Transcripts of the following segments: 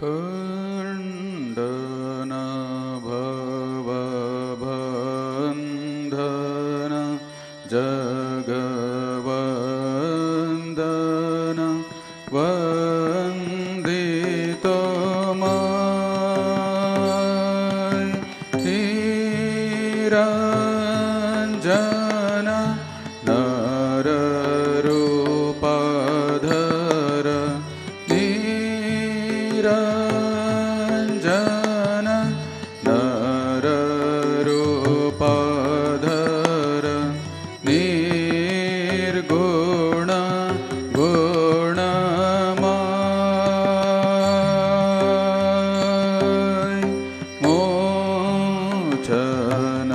खण्डन भवबन्धन जगवन्दन वन्दितो निरञ्जन नररूपधर निरञ्जन नररूपधर निर्गुण गुणमय मोचन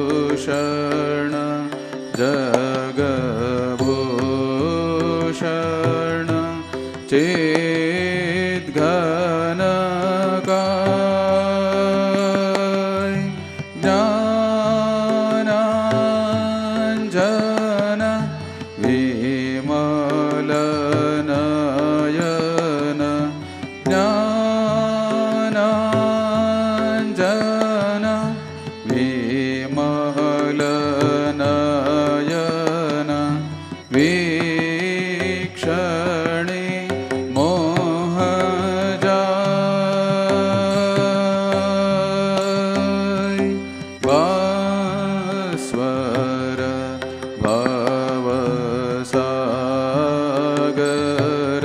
अघदूषण जगभूषण चिद्घनकाय ज्ञानाञ्जन विमलनयन ज्ञानाञ्जन विमलनयन वीक्षणे मोहजाय भास्वर भवसागर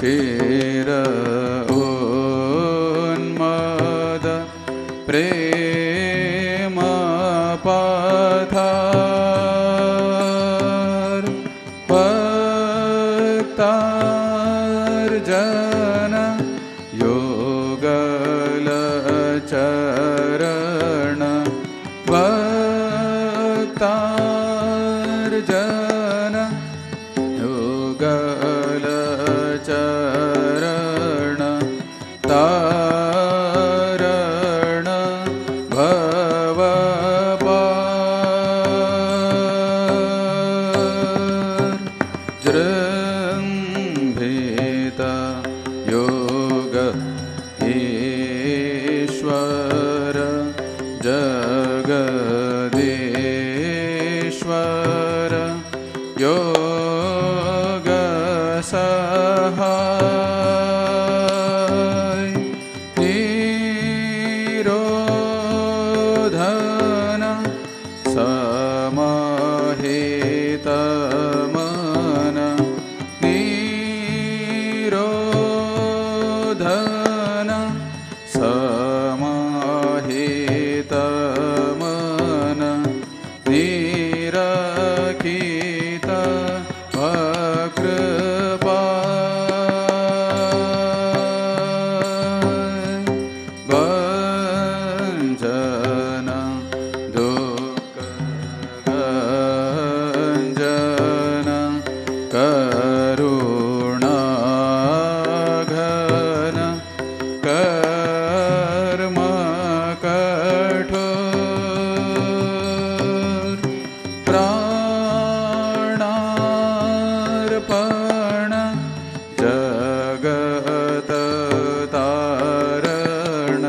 चिर उन्मद प्रेम पथार भक्तार्जन योगलचरण भक्तार्जन योगलचरण तारण भवपार जृम्भित योग ईश्वर जगदीश्वर योग सहाय निरोधन समाहित मन निरोधन समाहित मन निरखित भकृपा भञ्जन दुःखभञ्जन करुणाघन कर्म कठोर प्राणार्पण जगत तारण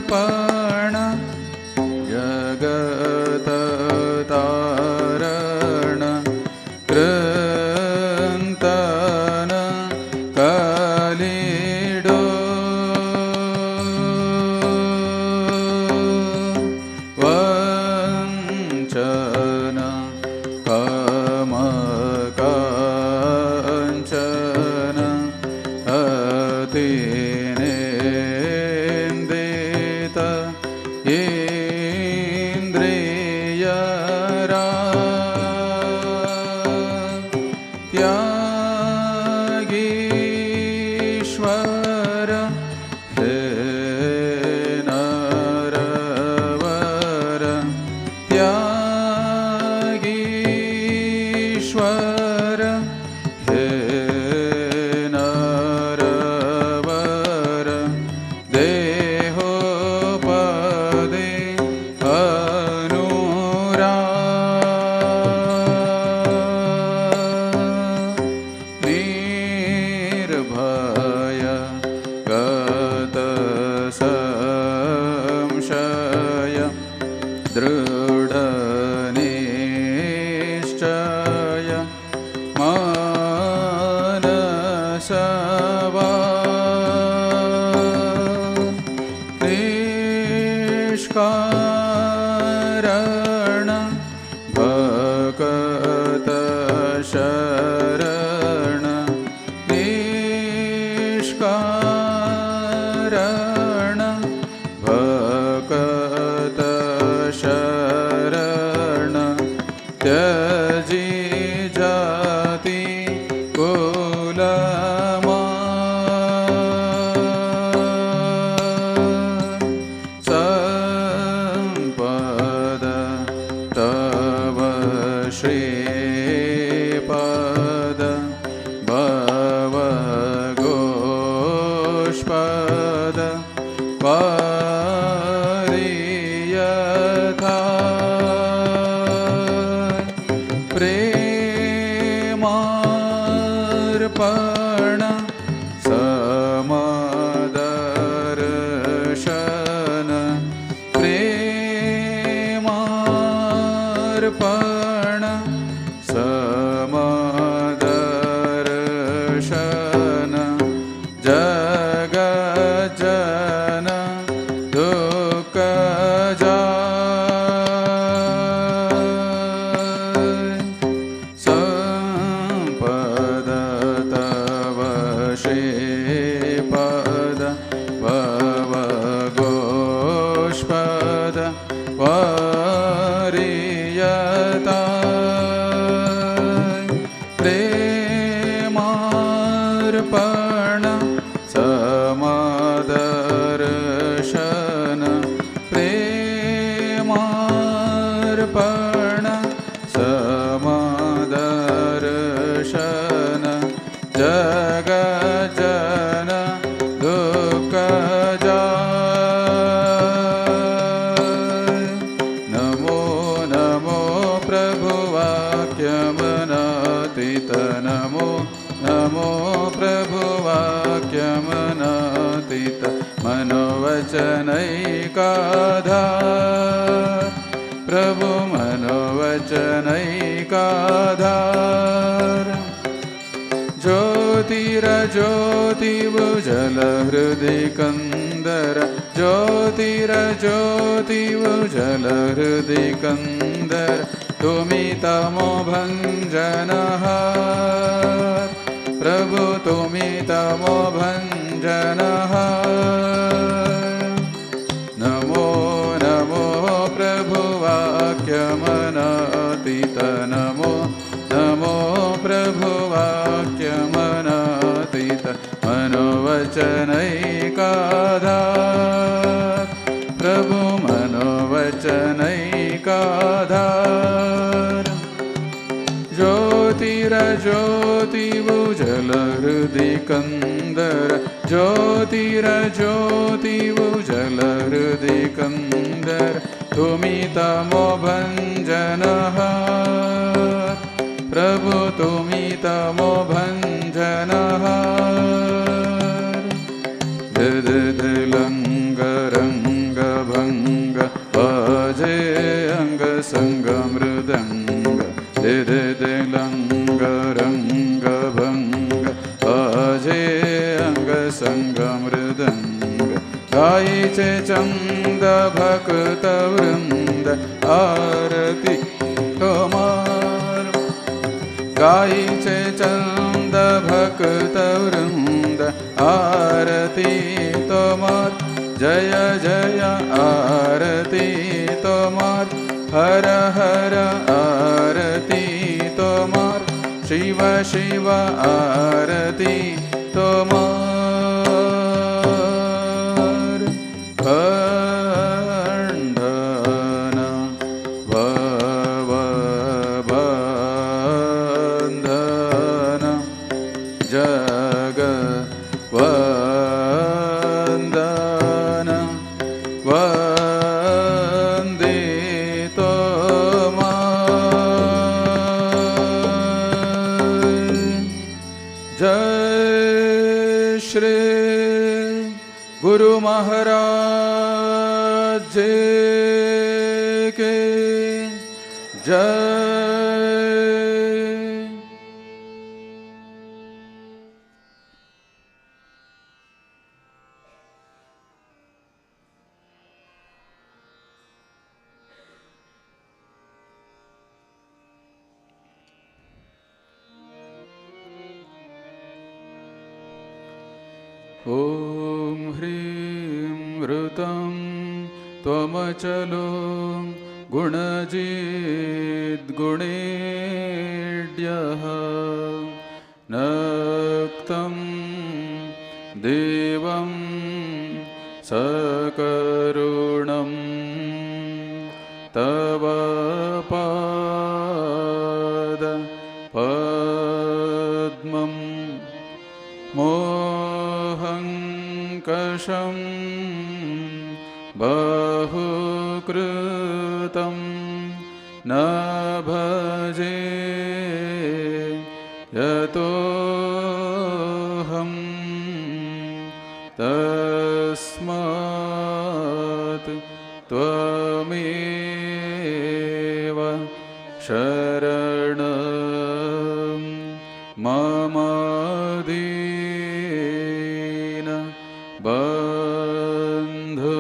प्राणार्पण जगत तारण कृन्तन कलिडो वञ्चन कमकाञ्चन अतिनेन्दित निष्कारण भक्त शरण निष्कारण भक्त शरण त्यजी जाति कुलमा संपद तव श्रीपद भव गोष्पद परियथा प्रेमार्पण समदर्शन प्रेमार्पण समदर्शन जगज्जन दुःख संपद तव श्रीपद भव गोष्पद परियता प्रेमार्पण समदर्शन प्रेमार्पण समदर्शन जगज्जन दुःख नमो नमो प्रभुवाक्यमनातीत नमो नमो प्रभुवाक्यमनातीत मनोवचनैकाधार प्रभु मनोवचनैकाधार ज्योतिरज्योतिवुजलहृदि कंदर ज्योतिरज्योतिवुजलहृदि कंदर तुमि तमो भञ्जनहार प्रभु तुमि तमो भञ्जनहार नमो नमो प्रभुवाक्यमनातीत नमो नमो प्रभुवाक्यमनातीत मनोवचनैकाधार प्रभु मनोवचनैकाधार ज्योतिरज्योतिवुजलहृदि कंदर ज्योतिरज्योतिवुजलहृदि कंदर तुमि तमो भञ्जनहार प्रभु तुमि तमो भञ्जनहार दिदिलंग रंग भंग भजे अंग संग मृदंग दिदिलंग रंग भंग भजे अंग संग मृदंग गायिचे चंद भक्त वृंद आरती तोमार गायिचे चंद भक्त वृंद आरती तोमार जय जय आरती तोमार हर हर आरती तोमार शिव शिव आरती तोमार खंडन भव बंधन जग वंदन वंदे जय श्री गुरु महाराज जी के जय। ॐ ह्रीं ऋतं त्वमचलो गुणजिद्गुणेड्यः नक्तं देवं सकरुणं तव पाद पद्मं मोहङ्कषं बहुकृतं न भजे यतोऽहं तस्मात् त्वमेव शरणं मम दीन बन्धो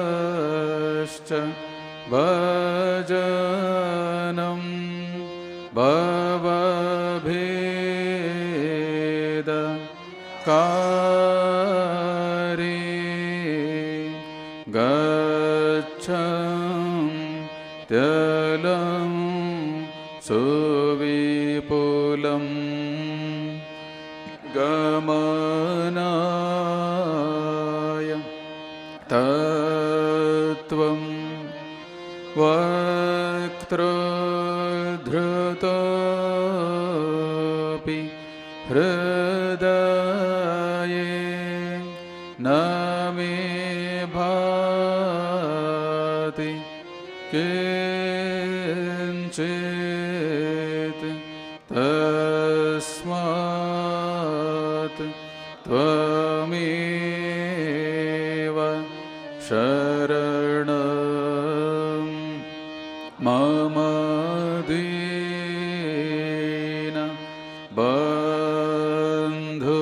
भक्तिर्भगश्च भजनं भवभेद कारे गच्छन्त्यलं सुविपुलं गमनाय तत्त्वं वक्त्रधृतोऽपि हृदये न मे भाति किञ्चित् तस्मात् त्वमेव शरणं मम दीन बन्धो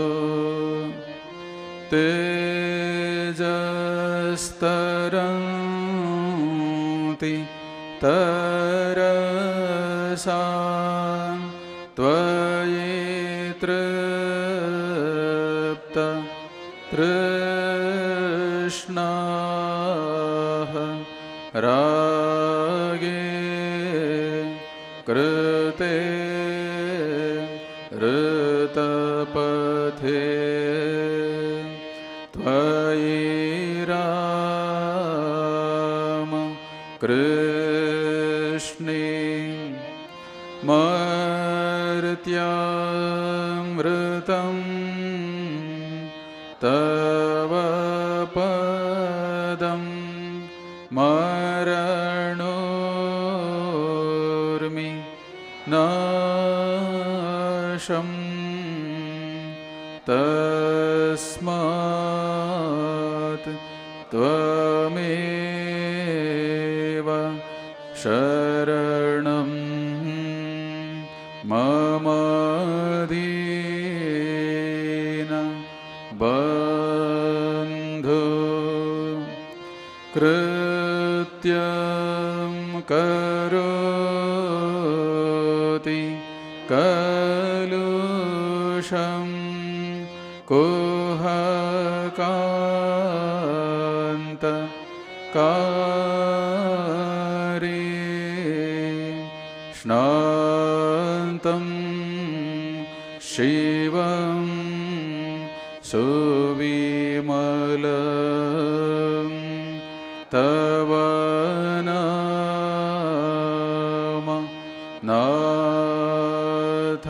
तेजस्तरन्ति तरसा त्वयि तृप्त तृष्णाः रागे कृते ऋतपथे त्वयि राम कृष्णे मर्त्यामृतं तव पदं मरणोर्मि नाशं तस्मात् त्वमेव शरणं मम दीन बन्धो कृत्यं करोति कलुषं कुहकान्त कारे स्नातं शिवं सुविमलं तव नाम नाथ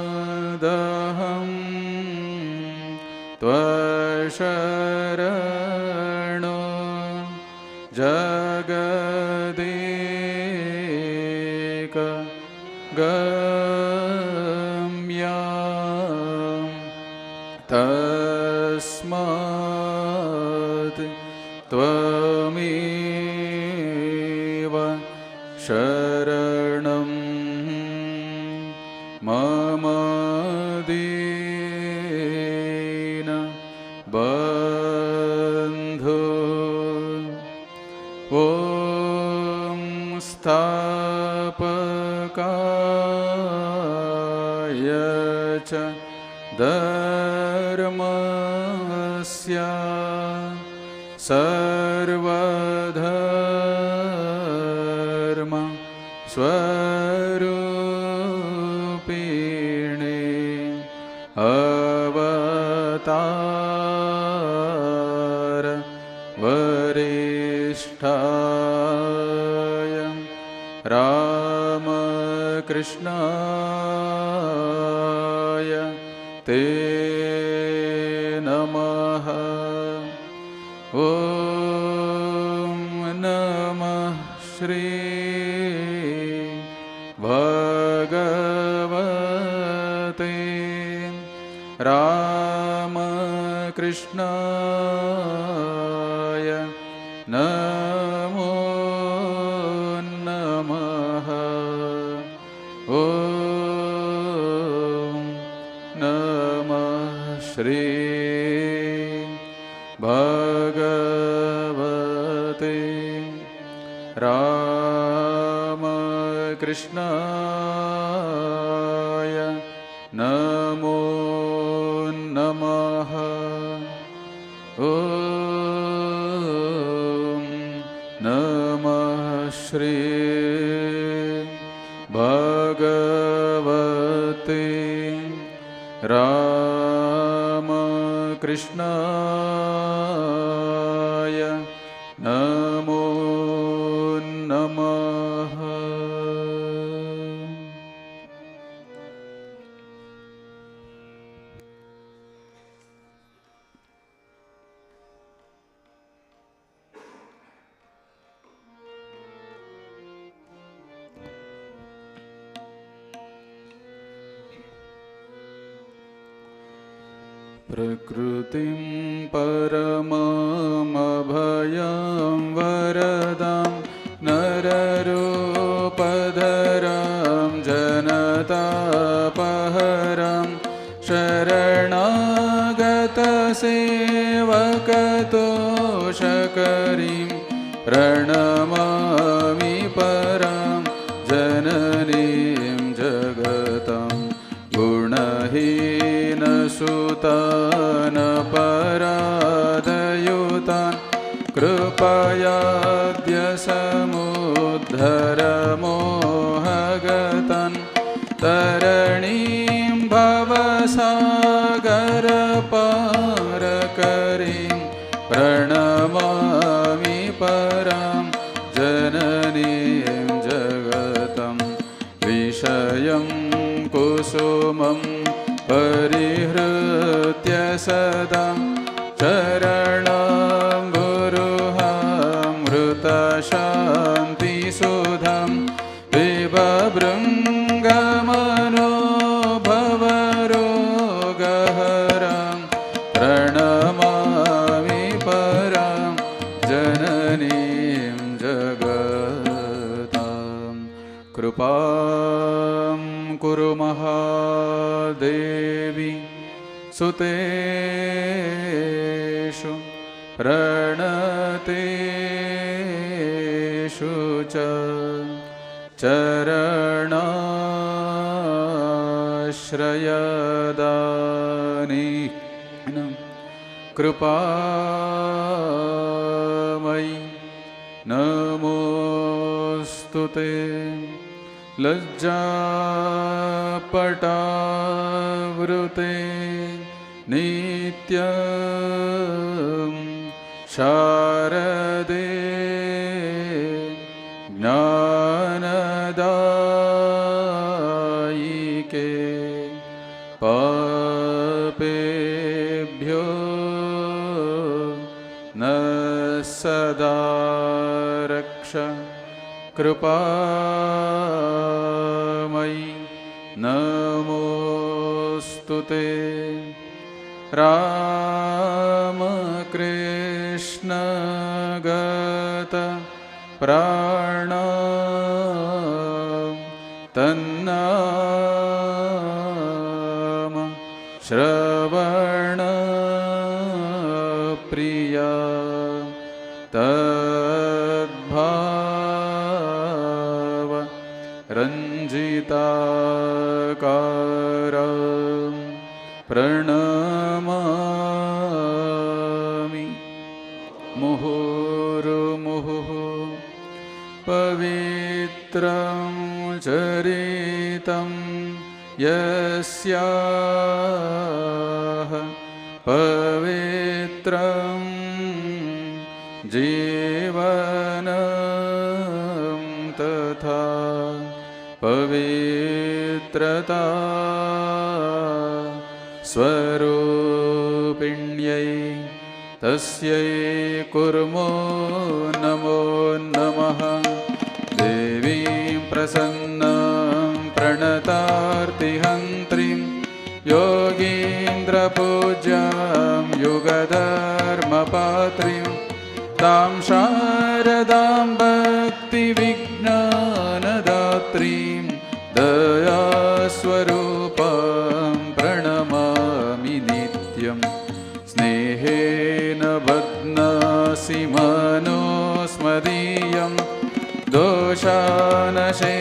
यस्मादहं त्वशरणो जगदेक गम्या तस्मात् त्वमेव शरणं मम दीन बन्धो ॐ स्थापकाय च धर्मस्य सर्वधर्म स्वरूपिणे अवतार वरिष्ठाय रामकृष्णाय ते नमः। ॐ नमः श्री भगवते रामकृष्णाय नमो नमः। ॐ नमः श्री भगवते रामकृष्णाय नमो नमः। ॐ नमः श्री भगवते रामकृष्णाय नमो नमः। प्रकृतिं परमामभयं वरदां नररूपधरां जनतापहरां शरणागतसेवकतोषकरीं प्रणमामि परां जननीं जगतां गुणहीनसुतानपराधयुतान् कृपयाद्य समुद्धर मोहगतान् तरणीं भवसागरपारकरीं प्रणमामि परां जननीं जगतं विषयं कुसुमं परिहृत्य सदा चरणाम्बुरुहामृतशान्तिसुधां विभभृङ्गमनोभवरोगहरां प्रणमामि परां जननीं जगतां कृपां कुरु महादेवी सुतेषु प्रणतेषु च चरणाश्रयदानेन कृपामयि नमोऽस्तुते। लज्जापटावृते नित्यं शारदे ज्ञानदायिके पापेभ्यो न सदा रक्ष कृपामयि नमोऽस्तुते। रामकृष्ण गत प्राण तन्नाम श्रवण प्रिया तद्भाव रञ्जिताकारं प्रणमामि मुहुर्मुहुः पवित्रं चरितं यस्याः पवित्रं जीवनं तथा पवित्रता स्वरूपिण्यै तस्यै कुर्मो नमो नमः। देवीं प्रसन्नां प्रणतार्तिहन्त्रीं योगीन्द्रपूज्यां युगधर्मपात्रीं तां शारदां भक्तिविज्ञानदात्रीं दयास्वरूपां प्रणमामि नित्यं। स्नेहेन बध्नासि मनोस्मदीयं दोषानशेषान्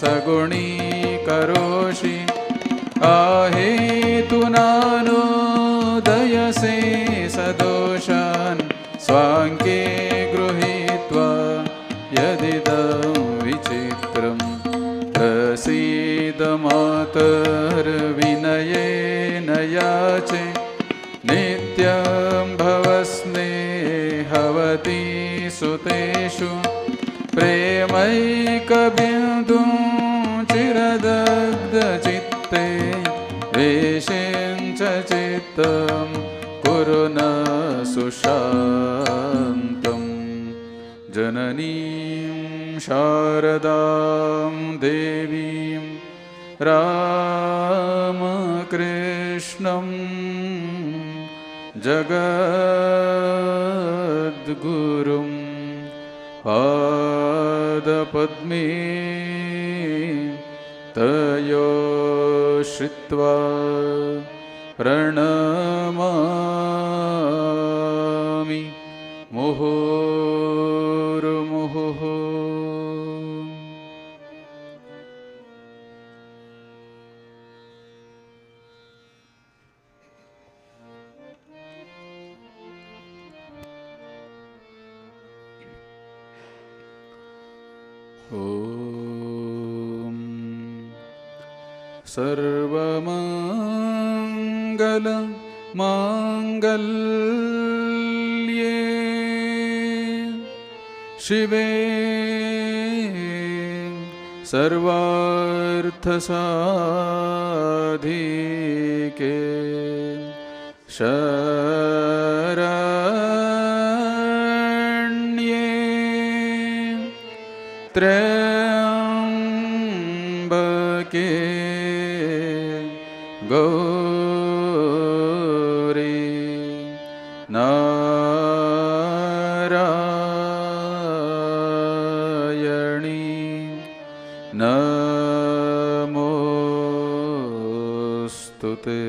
सगुणीकरोषि आहेतुनानोदयसे सदोषान् स्वाङ्के गृहीत्वा यदिदं विचित्रं प्रसीद मातर्विनयेन याचे नित्यं भवस्नेहवती सुतेषु प्रेमैकबिन्दुं चिरदग्धचित्ते वेशें च चित्तं कुरु न सुशान्तं। जननीं शारदां देवीं रामकृष्णं जगद्गुरुं पादपद्मे तयो श्रित्वा प्रणमामि मुहुर्मुहुः। ॐ सर्वमङ्गलमाङ्गल्ये शिवे सर्वार्थसाधिके शरण्ये त्र्यम्बके गौरी नारायणी नमोस्तुते।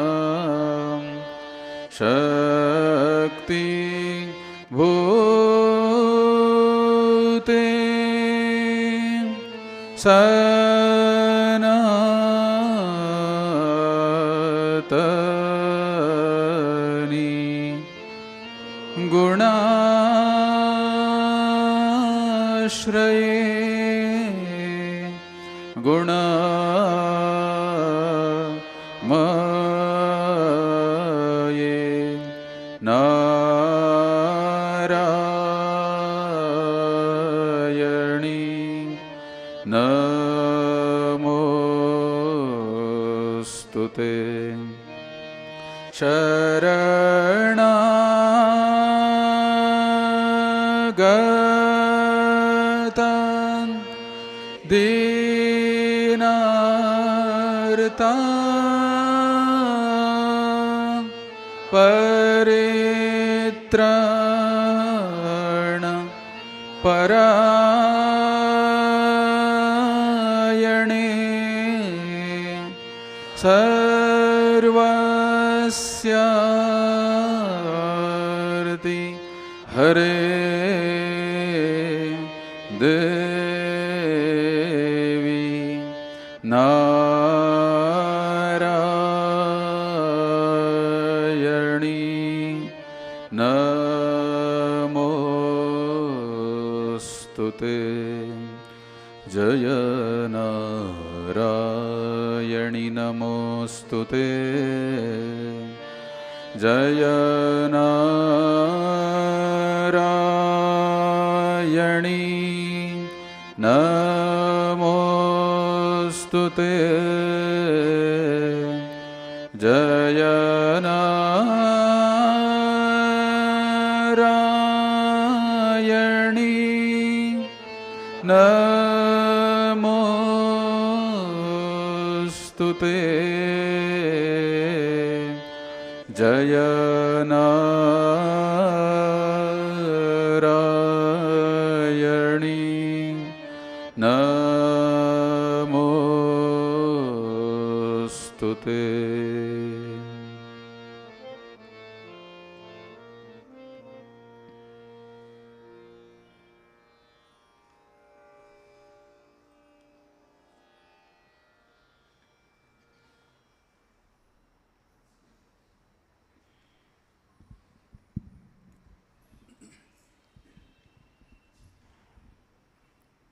सृष्टिस्थितिविनाशानां शक्ति भूते सनातनी गुणाश्रये गुणमये नारायणी नमोस्तुते। शरणागता दीनार्ता परित्राण परायणे सर्वस्यार्थ नमस्यार्ति हरे देवी नारायणी नमोस्तुते जय नारायणी नमोस्तुते जय नारायणी नमोस्तुते जय नारायणी नमोस्तुते जय नारायणी नमोस्तुते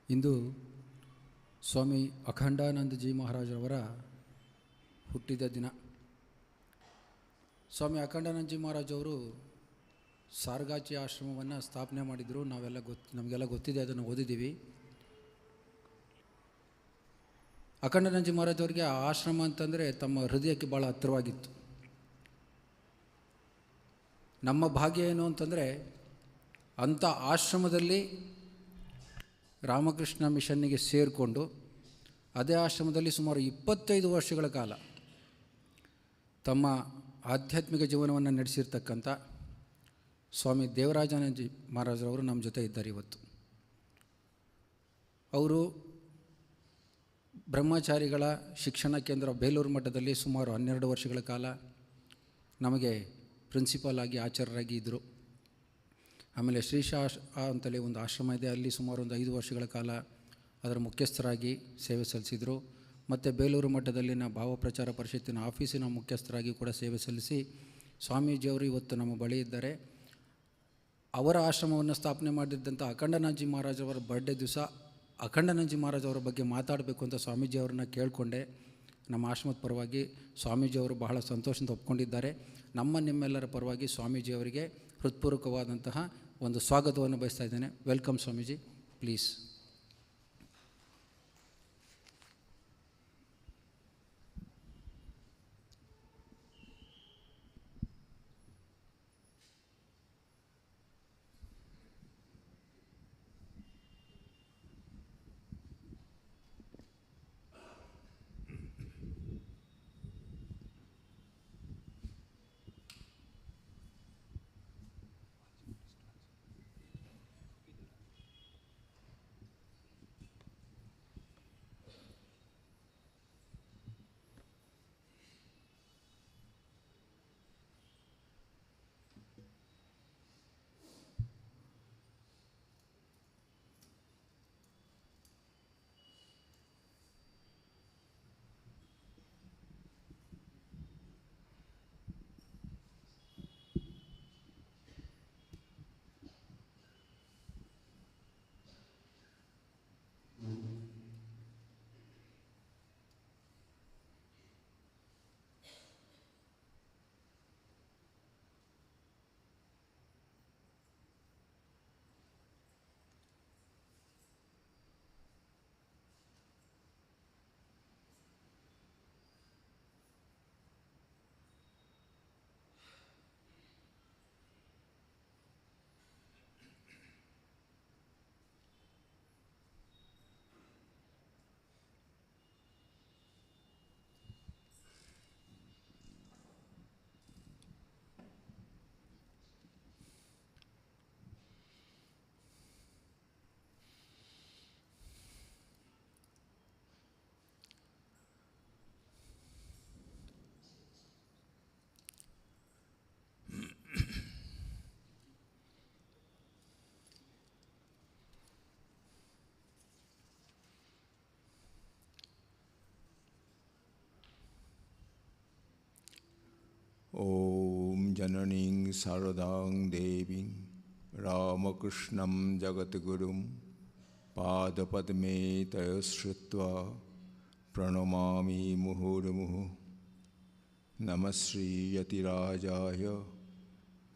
ಇಂದು ಸ್ವಾಮಿ ಅಖಂಡಾನಂದಜಿ ಮಹಾರಾಜರವರ ಹುಟ್ಟಿದ ದಿನ. ಸ್ವಾಮಿ ಅಖಂಡಾನಂದಜಿ ಮಹಾರಾಜವರು ಸಾರಗಾಚಿ ಆಶ್ರಮವನ್ನು ಸ್ಥಾಪನೆ ಮಾಡಿದರು. ನಮಗೆಲ್ಲ ಗೊತ್ತಿದೆ, ಅದನ್ನು ಓದಿದ್ದೀವಿ. ಅಖಂಡಾನಂದಜಿ ಮಹಾರಾಜವ್ರಿಗೆ ಆ ಆಶ್ರಮ ಅಂತಂದರೆ ತಮ್ಮ ಹೃದಯಕ್ಕೆ ಭಾಳ ಹತ್ತಿರವಾಗಿತ್ತು. ನಮ್ಮ ಭಾಗ್ಯ ಏನು ಅಂತಂದರೆ, ಅಂಥ ಆಶ್ರಮದಲ್ಲಿ ರಾಮಕೃಷ್ಣ ಮಿಷನ್ನಿಗೆ ಸೇರಿಕೊಂಡು ಅದೇ ಆಶ್ರಮದಲ್ಲಿ ಸುಮಾರು 25 ವರ್ಷಗಳ ಕಾಲ ತಮ್ಮ ಆಧ್ಯಾತ್ಮಿಕ ಜೀವನವನ್ನು ನಡೆಸಿರ್ತಕ್ಕಂಥ ಸ್ವಾಮಿ ದೇವರಾಜಾನಂದಜಿ ಮಹಾರಾಜರವರು ನಮ್ಮ ಜೊತೆ ಇದ್ದಾರೆ ಇವತ್ತು. ಅವರು ಬ್ರಹ್ಮಚಾರಿಗಳ ಶಿಕ್ಷಣ ಕೇಂದ್ರ ಬೇಲೂರು ಮಠದಲ್ಲಿ ಸುಮಾರು 12 ವರ್ಷಗಳ ಕಾಲ ನಮಗೆ ಪ್ರಿನ್ಸಿಪಾಲ್ ಆಗಿ ಆಚಾರ್ಯರಾಗಿ ಇದ್ದರು. ಆಮೇಲೆ ಶ್ರೀಶಾ ಅಂತಲೇ ಒಂದು ಆಶ್ರಮ ಇದೆ, ಅಲ್ಲಿ ಸುಮಾರು ಒಂದು 5 ವರ್ಷಗಳ ಕಾಲ ಅದರ ಮುಖ್ಯಸ್ಥರಾಗಿ ಸೇವೆ ಸಲ್ಲಿಸಿದರು. ಮತ್ತು ಬೇಲೂರು ಮಠದಲ್ಲಿನ ಭಾವಪ್ರಚಾರ ಪರಿಷತ್ತಿನ ಆಫೀಸಿನ ಮುಖ್ಯಸ್ಥರಾಗಿ ಕೂಡ ಸೇವೆ ಸಲ್ಲಿಸಿ ಸ್ವಾಮೀಜಿಯವರು ಇವತ್ತು ನಮ್ಮ ಬಳಿ ಇದ್ದಾರೆ. ಅವರ ಆಶ್ರಮವನ್ನು ಸ್ಥಾಪನೆ ಮಾಡಿದ್ದಂಥ ಅಖಂಡಾನಂದಜಿ ಮಹಾರಾಜವರ ಬರ್ಡೇ ದಿವಸ ಅಖಂಡಾನಂದಜಿ ಮಹಾರಾಜವರ ಬಗ್ಗೆ ಮಾತಾಡಬೇಕು ಅಂತ ಸ್ವಾಮೀಜಿಯವ್ರನ್ನ ಕೇಳಿಕೊಂಡೆ. ನಮ್ಮ ಆಶ್ರಮದ ಪರವಾಗಿ ಸ್ವಾಮೀಜಿಯವರು ಬಹಳ ಸಂತೋಷದಿಂದ ಒಪ್ಕೊಂಡಿದ್ದಾರೆ. ನಿಮ್ಮೆಲ್ಲರ ಪರವಾಗಿ ಸ್ವಾಮೀಜಿಯವರಿಗೆ ಹೃತ್ಪೂರ್ವಕವಾದಂತಹ ಒಂದು ಸ್ವಾಗತವನ್ನು ಬಯಸ್ತಾ ಇದ್ದೇನೆ. Welcome Swamiji, please. Om Jananing Saradang Deving Ramakrishnam Jagatgurum Padapadme Tayasritva Pranamami Muhurmuhu Namasri Yatirajaya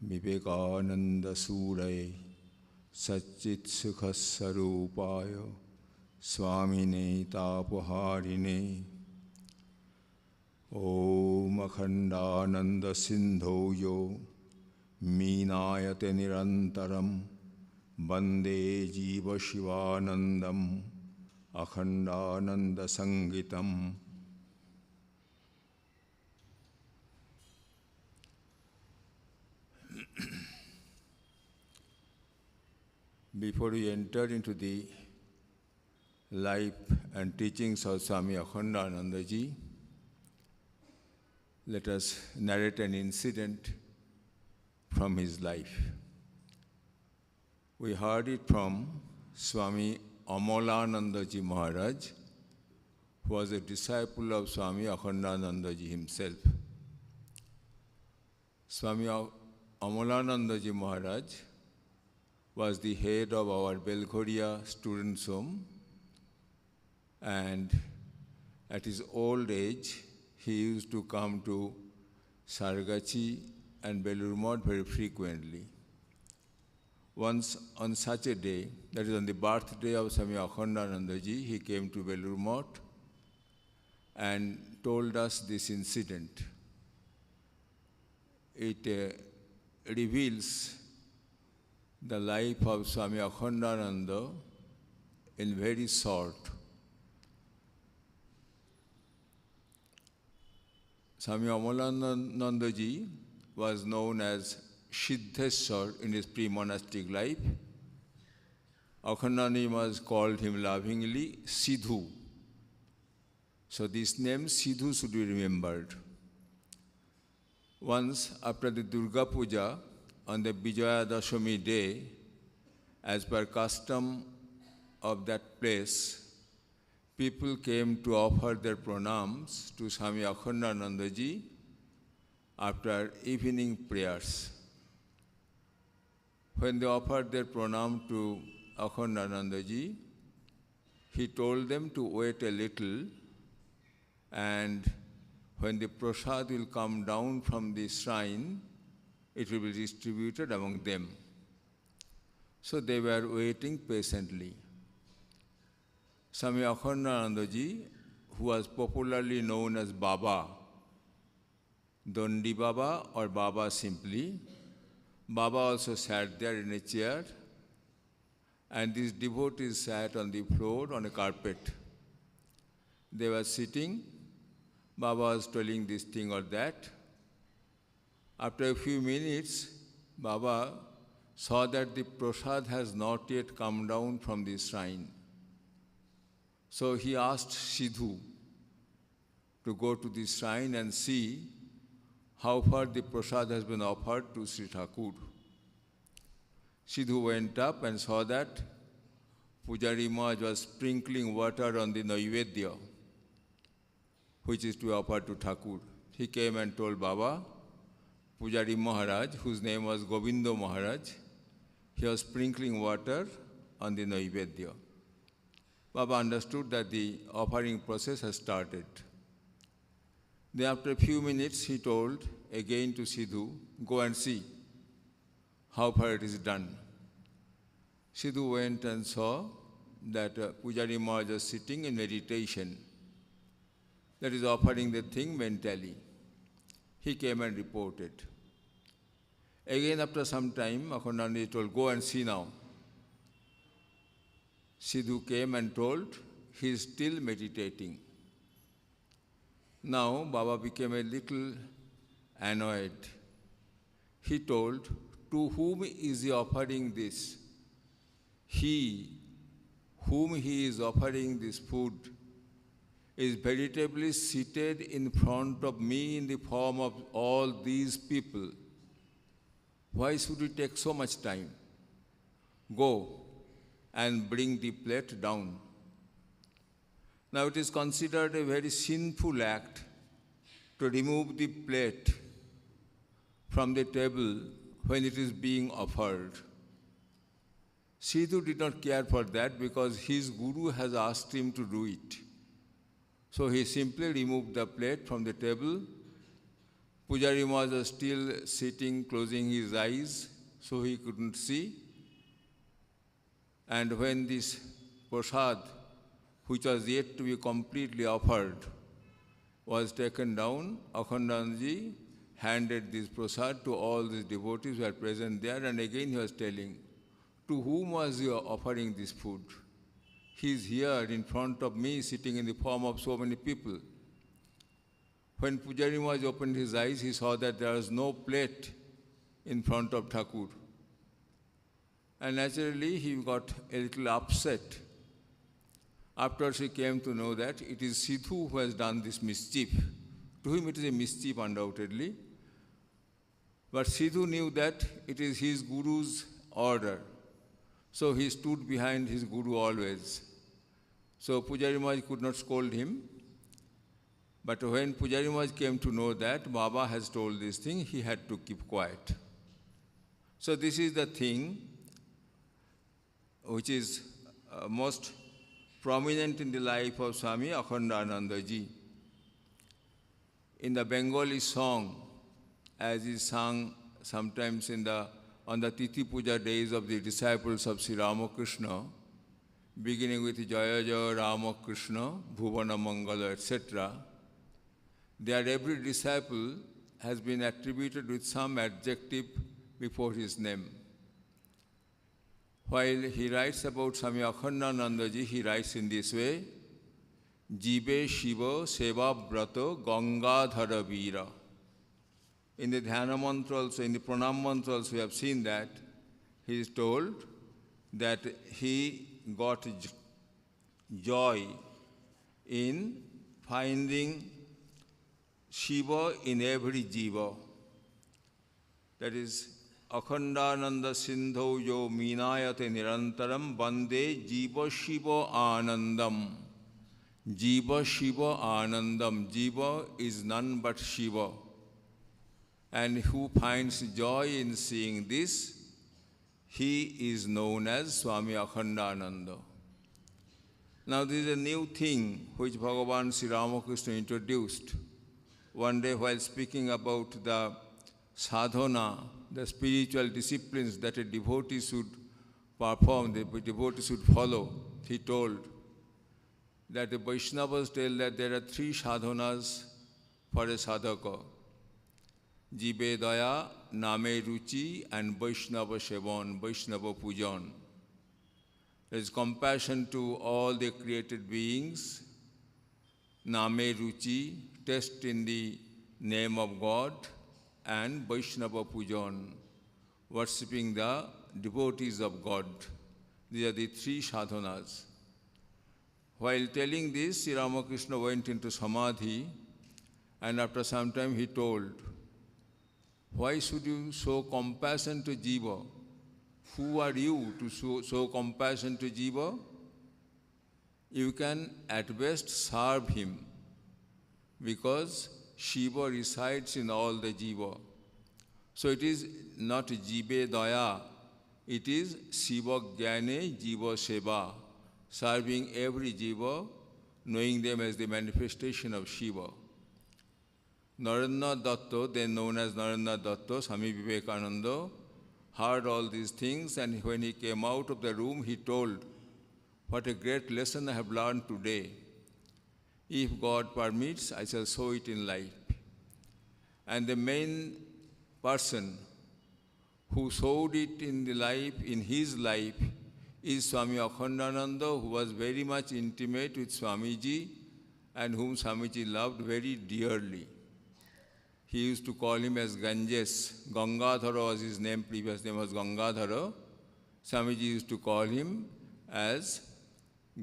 Vivekananda Suray Satchit Sukhasarupaya Swami Tapaharine Om Akhandananda Sindhoyo Meenayate Nirantaram Bande Jiva Shivanandam Akhandananda Sangitam. Before we enter into the life and teachings of Swami Akhandananda ji, let us narrate an incident from his life. We heard it from Swami Amalananda ji Maharaj, who was a disciple of Swami Akhandananda ji himself. Swami Amalananda ji Maharaj was the head of our Belghoria Students' Home, and at his old age, he used to come to Sargachi and Belur Math very frequently. Once on such a day, that is on the birthday of Swami Akhandananda ji, he came to Belur Math and told us this incident. It reveals the life of Swami Akhandananda in very short. Swami Amalananda ji was known as Siddheshwar in his pre-monastic life. Akhandananda called him lovingly Sidhu. So this name Sidhu should be remembered. Once after the Durga Puja, on the Vijaya Dashami day, as per custom of that place, people came to offer their pranams to Swami Akhandananda ji after evening prayers. When they offered their pranam to Akhandananda ji, he told them to wait a little, and when the prasad will come down from the shrine, it will be distributed among them. So they were waiting patiently. Swami Akhandananda ji, who was popularly known as Baba, Dondi Baba or Baba simply, Baba also sat there in a chair, and these devotees sat on the floor on a carpet. They were sitting, Baba was telling this thing or that. After a few minutes, Baba saw that the prasad has not yet come down from the shrine. So he asked Sidhu to go to the shrine and see how far the prasad has been offered to Sri Thakur. Sidhu went up and saw that Pujari Maharaj was sprinkling water on the Naivedya, which is to be offered to Thakur. He came and told Baba, Pujari Maharaj, whose name was Govindo Maharaj, he was sprinkling water on the Naivedya. Baba understood that the offering process has started. Then after a few minutes, he told again to Sidhu, go and see how far it is done. Sidhu went and saw that Pujari Maharaj was sitting in meditation, that is offering the thing mentally. He came and reported. Again after some time, Akhandananda told, go and see now. Sidhu came and told, he is still meditating. Now Baba became a little annoyed. He told, to whom is he offering this? He, whom he is offering this food, is veritably seated in front of me in the form of all these people. Why should it take so much time? Go and bring the plate down. Now it is considered a very sinful act to remove the plate from the table when it is being offered. Sidhu did not care for that because his guru has asked him to do it. So he simply removed the plate from the table. Pujari Maharaj was still sitting, closing his eyes, so he couldn't see. And when this prasad, which was yet to be completely offered, was taken down, Akhandananda handed this prasad to all these devotees who were present there, and again he was telling, to whom was he offering this food? He is here in front of me, sitting in the form of so many people. When Pujari Maharaj opened his eyes, he saw that there was no plate in front of Thakur. And naturally, he got a little upset. Afterwards, he came to know that it is Sidhu who has done this mischief. To him, it is a mischief, undoubtedly. But Sidhu knew that it is his guru's order. So he stood behind his guru always. So Pujari Maharaj could not scold him. But when Pujari Maharaj came to know that Baba has told this thing, he had to keep quiet. So this is the thing which is most prominent in the life of Swami Akhandananda ji. In the Bengali song, as is sung sometimes on the Tithi Puja days of the disciples of Sri Ramakrishna, beginning with Jaya Jaya Ramakrishna, Bhuvana Mangala, etc., there every disciple has been attributed with some adjective before his name. While he writes about Swami Akhandananda ji, he writes in this way, Jive Shiva Seva Brata Gangadhara Veera. In the Dhyana mantra also, in the Pranam mantra also, we have seen that he is told that he got joy in finding Shiva in every jiva. That is, Akhandananda Sindho yo minayate nirantaram bande jiva Shiva anandam. Jiva Shiva anandam. Jiva is none but Shiva. And who finds joy in seeing this, he is known as Swami Akhandananda. Now this is a new thing which Bhagavan Sri Ramakrishna introduced. One day while speaking about the sadhana, the spiritual disciplines that a devotee should perform, the devotee should follow, he told that the Vaishnavas tell that there are 3 sadhanas for a sadhaka. Jive Daya, Name Ruchi, and Vaishnava Sevan, Vaishnava Pujan. There is compassion to all the created beings, Name Ruchi, taste in the name of God, and Vaishnava Pujan, worshipping the devotees of God. These are the 3 sadhanas. While telling this, Sri Ramakrishna went into Samadhi, and after some time he told, why should you show compassion to Jiva? Who are you to show compassion to Jiva? You can at best serve him, because Shiva resides in all the Jiva. So it is not Jive Daya, it is Shiva Jnane Jiva Seva, serving every Jiva, knowing them as the manifestation of Shiva. Narendra Datta, then known as Narendra Datta, Swami Vivekananda, heard all these things, and when he came out of the room, he told, what a great lesson I have learned today. If God permits, I shall show it in life. And the main person who showed it in his life, is Swami Akhandananda, who was very much intimate with Swamiji and whom Swamiji loved very dearly. He used to call him as Ganges. Gangadhara was his name, previous name was Gangadhara. Swamiji used to call him as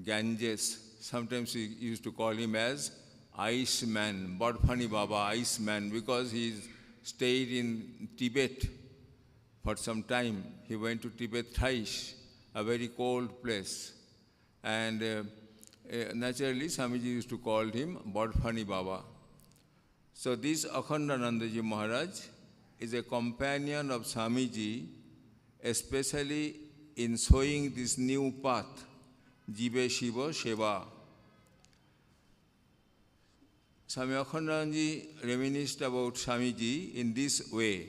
Ganges. Sometimes he used to call him as Iceman, Badphani Baba, Iceman, because he stayed in Tibet for some time. He went to Tibet thrice, a very cold place. And naturally, Swamiji used to call him Badphani Baba. So this Akhandananda ji Maharaj, is a companion of Swamiji, especially in showing this new path, Jive Shiva Seva. Swami Akhandananda reminisced about Swamiji in this way.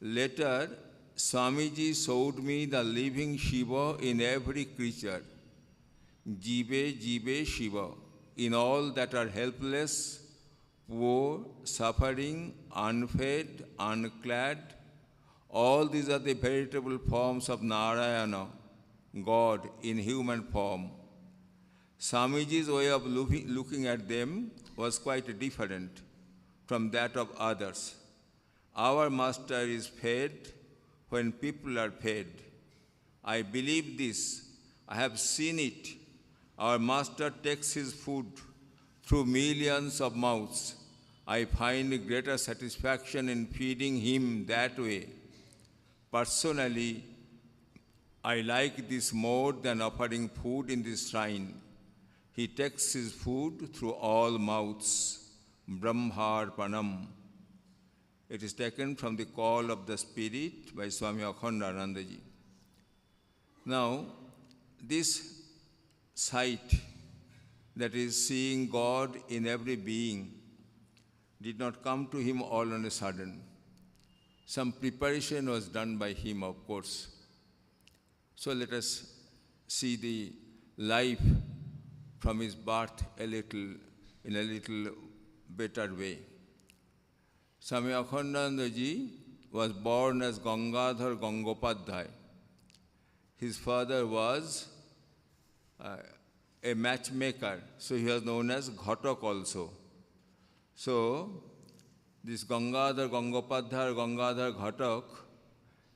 Later, Swamiji showed me the living Shiva in every creature, Jive Jive Shiva, in all that are helpless, poor, suffering, unfed, unclad. All these are the veritable forms of Narayana, God in human form. Swamiji's way of looking at them was quite different from that of others. Our master is fed when people are fed. I believe this. I have seen it. Our master takes his food through millions of mouths. I find greater satisfaction in feeding him that way. Personally, I like this more than offering food in this shrine. He takes his food through all mouths. Brahmarpanam. It is taken from the call of the Spirit by Swami Akhandananda ji. Now, this sight, that is seeing God in every being, did not come to him all on a sudden. Some preparation was done by him, of course. So let us see the life from his birth in a little better way. Swami Akhandananda ji was born as Gangadhar Gangopadhyay. His father was a matchmaker, so he was known as Ghatak also. So, this Gangadhar Gangopadhyay, Gangadhar Ghatak,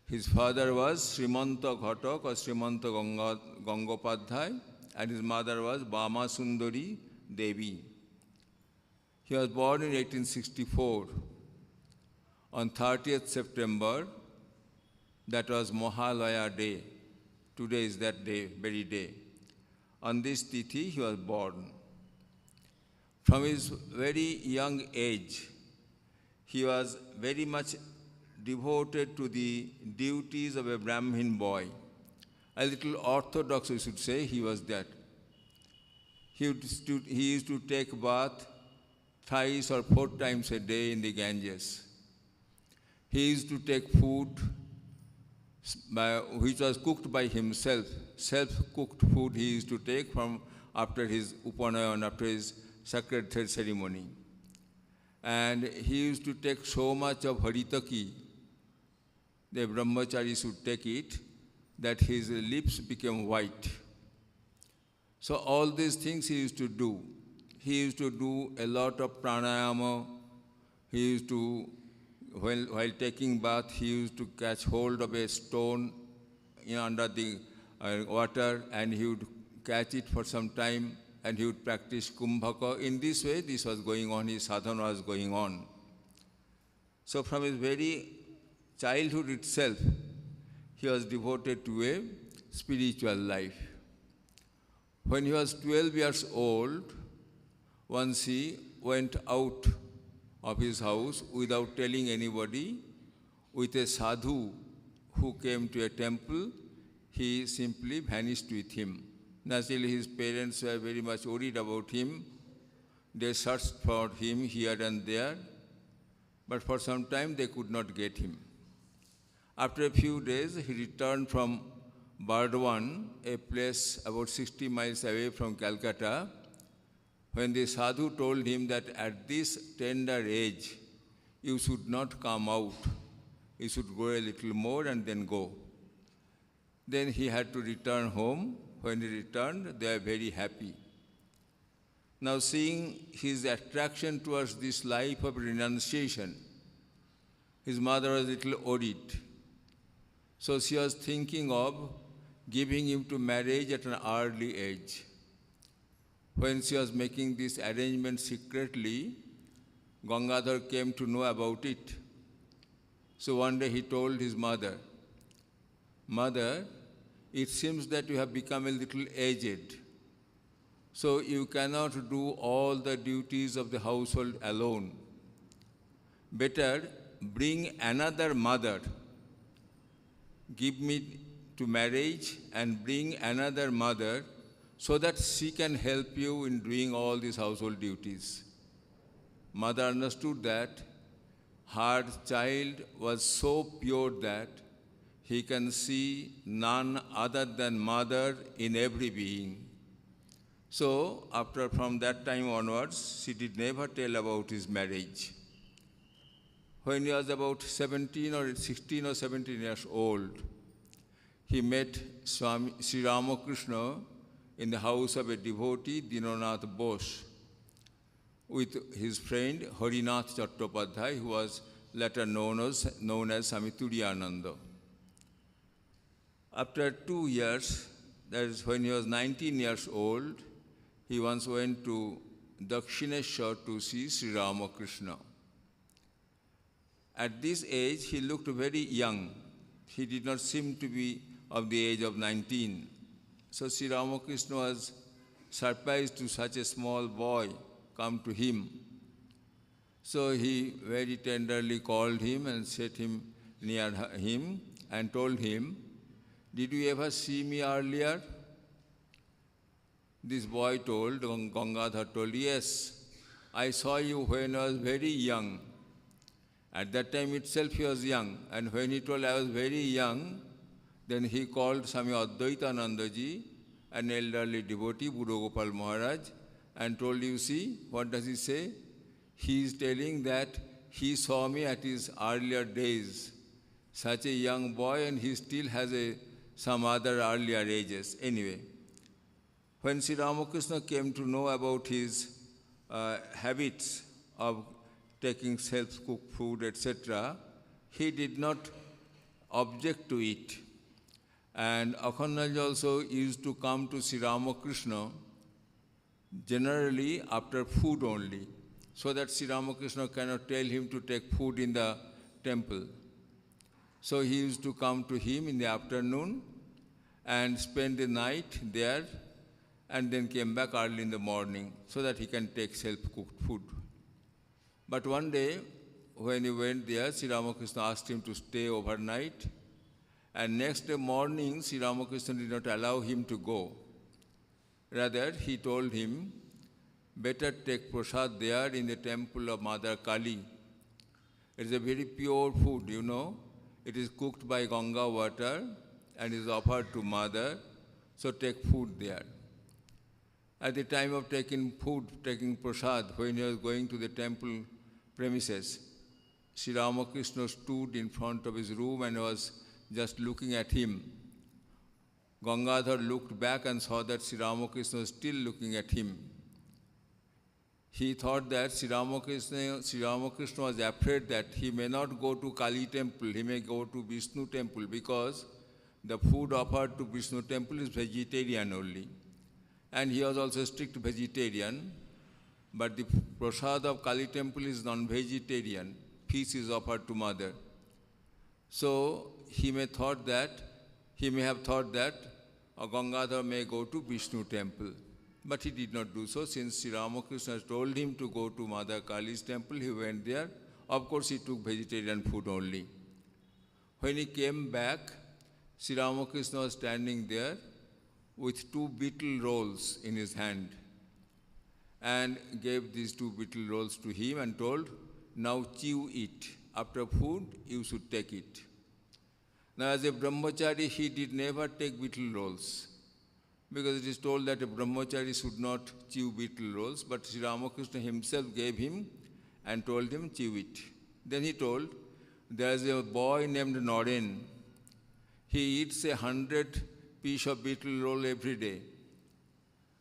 his father was Srimanta Ghatak or Srimanta Gangopadhyay, and his mother was Bama Sundari Devi. He was born in 1864. On 30th September, that was Mahalaya Day. Today is that day, very day. On this tithi, he was born. From his very young age, he was very much devoted to the duties of a Brahmin boy. A little orthodox, we should say, he was that. He used to take bath thrice or 4 times a day in the Ganges. He used to take food which was cooked by himself, self-cooked food he used to take from after his Upanayan, after his sacred thread ceremony. And he used to take so much of Haritaki, the brahmachari should take it, that his lips became white. So all these things he used to do. He used to do a lot of pranayama. He used to, while taking bath, he used to catch hold of a stone under the water, and he would catch it for some time, and he would practice kumbhaka. In this way, this was going on, his sadhana was going on. So from his very childhood itself, he was devoted to a spiritual life. When he was 12 years old, once he went out of his house without telling anybody, with a sadhu who came to a temple. He simply vanished with him. Naturally, his parents were very much worried about him. They searched for him here and there, but for some time they could not get him. After a few days, he returned from Bardwan, a place about 60 miles away from Calcutta, when the sadhu told him that at this tender age, you should not come out. You should go a little more and then go. Then he had to return home. When he returned, they were very happy. Now, seeing his attraction towards this life of renunciation, his mother was a little worried. So she was thinking of giving him to marriage at an early age. When she was making this arrangement secretly, Gangadhar came to know about it. So one day he told his mother, "Mother, it seems that you have become a little aged. So you cannot do all the duties of the household alone. Better bring another mother, give me to marriage and bring another mother so that she can help you in doing all these household duties. Mother understood that her child was so pure that he can see none other than mother in every being. So, from that time onwards, she did never tell about his marriage. When he was about 17 or 16 or 17 years old, he met Swami Sri Ramakrishna in the house of a devotee, Dinanath Bose, with his friend Harinath Chattopadhyay, who was later known as Swami Turiyananda. After 2 years, that is when he was 19 years old, he once went to Dakshineshwar to see Sri Ramakrishna. At this age, he looked very young. He did not seem to be of the age of 19. So Sri Ramakrishna was surprised to such a small boy come to him. So he very tenderly called him and set him near him and told him, "Did you ever see me earlier?" This boy told, Gangadhar told, "Yes, I saw you when I was very young." At that time itself he was young, and when he told I was very young, then he called Swami Advaitanandaji, an elderly devotee, Buddha Gopal Maharaj, and told, "You see, what does he say? He is telling that he saw me at his earlier days, such a young boy, and he still has some other earlier ages." Anyway, when Sri Ramakrishna came to know about his habits of taking self-cooked food, etc., he did not object to it. And Akhandananda also used to come to Sri Ramakrishna generally after food only, so that Sri Ramakrishna cannot tell him to take food in the temple. So he used to come to him in the afternoon and spend the night there, and then came back early in the morning so that he can take self-cooked food. But one day, when he went there, Sri Ramakrishna asked him to stay overnight, and next day morning, Sri Ramakrishna did not allow him to go. Rather, he told him, better take prasad there in the temple of Mother Kali. It is a very pure food, you know. It is cooked by Ganga water and is offered to Mother, so take food there. At the time of taking food, taking prasad, when he was going to the temple premises, Sri Ramakrishna stood in front of his room and was just looking at him. Gangadhar looked back and saw that Sri Ramakrishna was still looking at him. He thought that Sri Ramakrishna was afraid that he may not go to Kali temple, he may go to Vishnu temple, because the food offered to Vishnu temple is vegetarian only. And he was also a strict vegetarian, but the prasad of Kali temple is non-vegetarian. Fish is offered to Mother. So he may have thought that Gangadhar may go to Vishnu temple. But he did not do so. Since Sri Ramakrishna told him to go to Mother Kali's temple, he went there. Of course, he took vegetarian food only. When he came back, Sri Ramakrishna was standing there with 2 betel rolls in his hand, and gave these 2 betel rolls to him and told, "Now chew it. After food, you should take it." Now, as a brahmachari, he did never take betel rolls, because it is told that a brahmachari should not chew betel rolls, but Sri Ramakrishna himself gave him and told him, "Chew it." Then he told, "There is a boy named Naren. He eats 100 pieces of betel roll every day,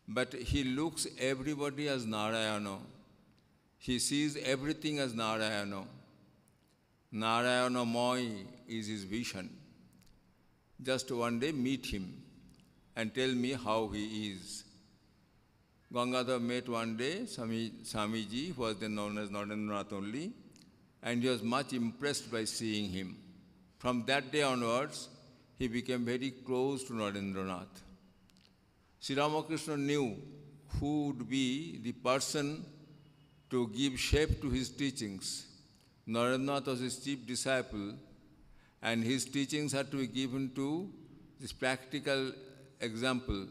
but he looks everybody as Narayana. He sees everything as Narayana. Narayanamoy is his vision. Just one day meet him and tell me how he is." Gangadhar met one day Swamiji, who was then known as Narendranath only, and he was much impressed by seeing him. From that day onwards, he became very close to Narendranath. Sri Ramakrishna knew who would be the person to give shape to his teachings, Narendranath was his chief disciple, and his teachings had to be given to this practical example.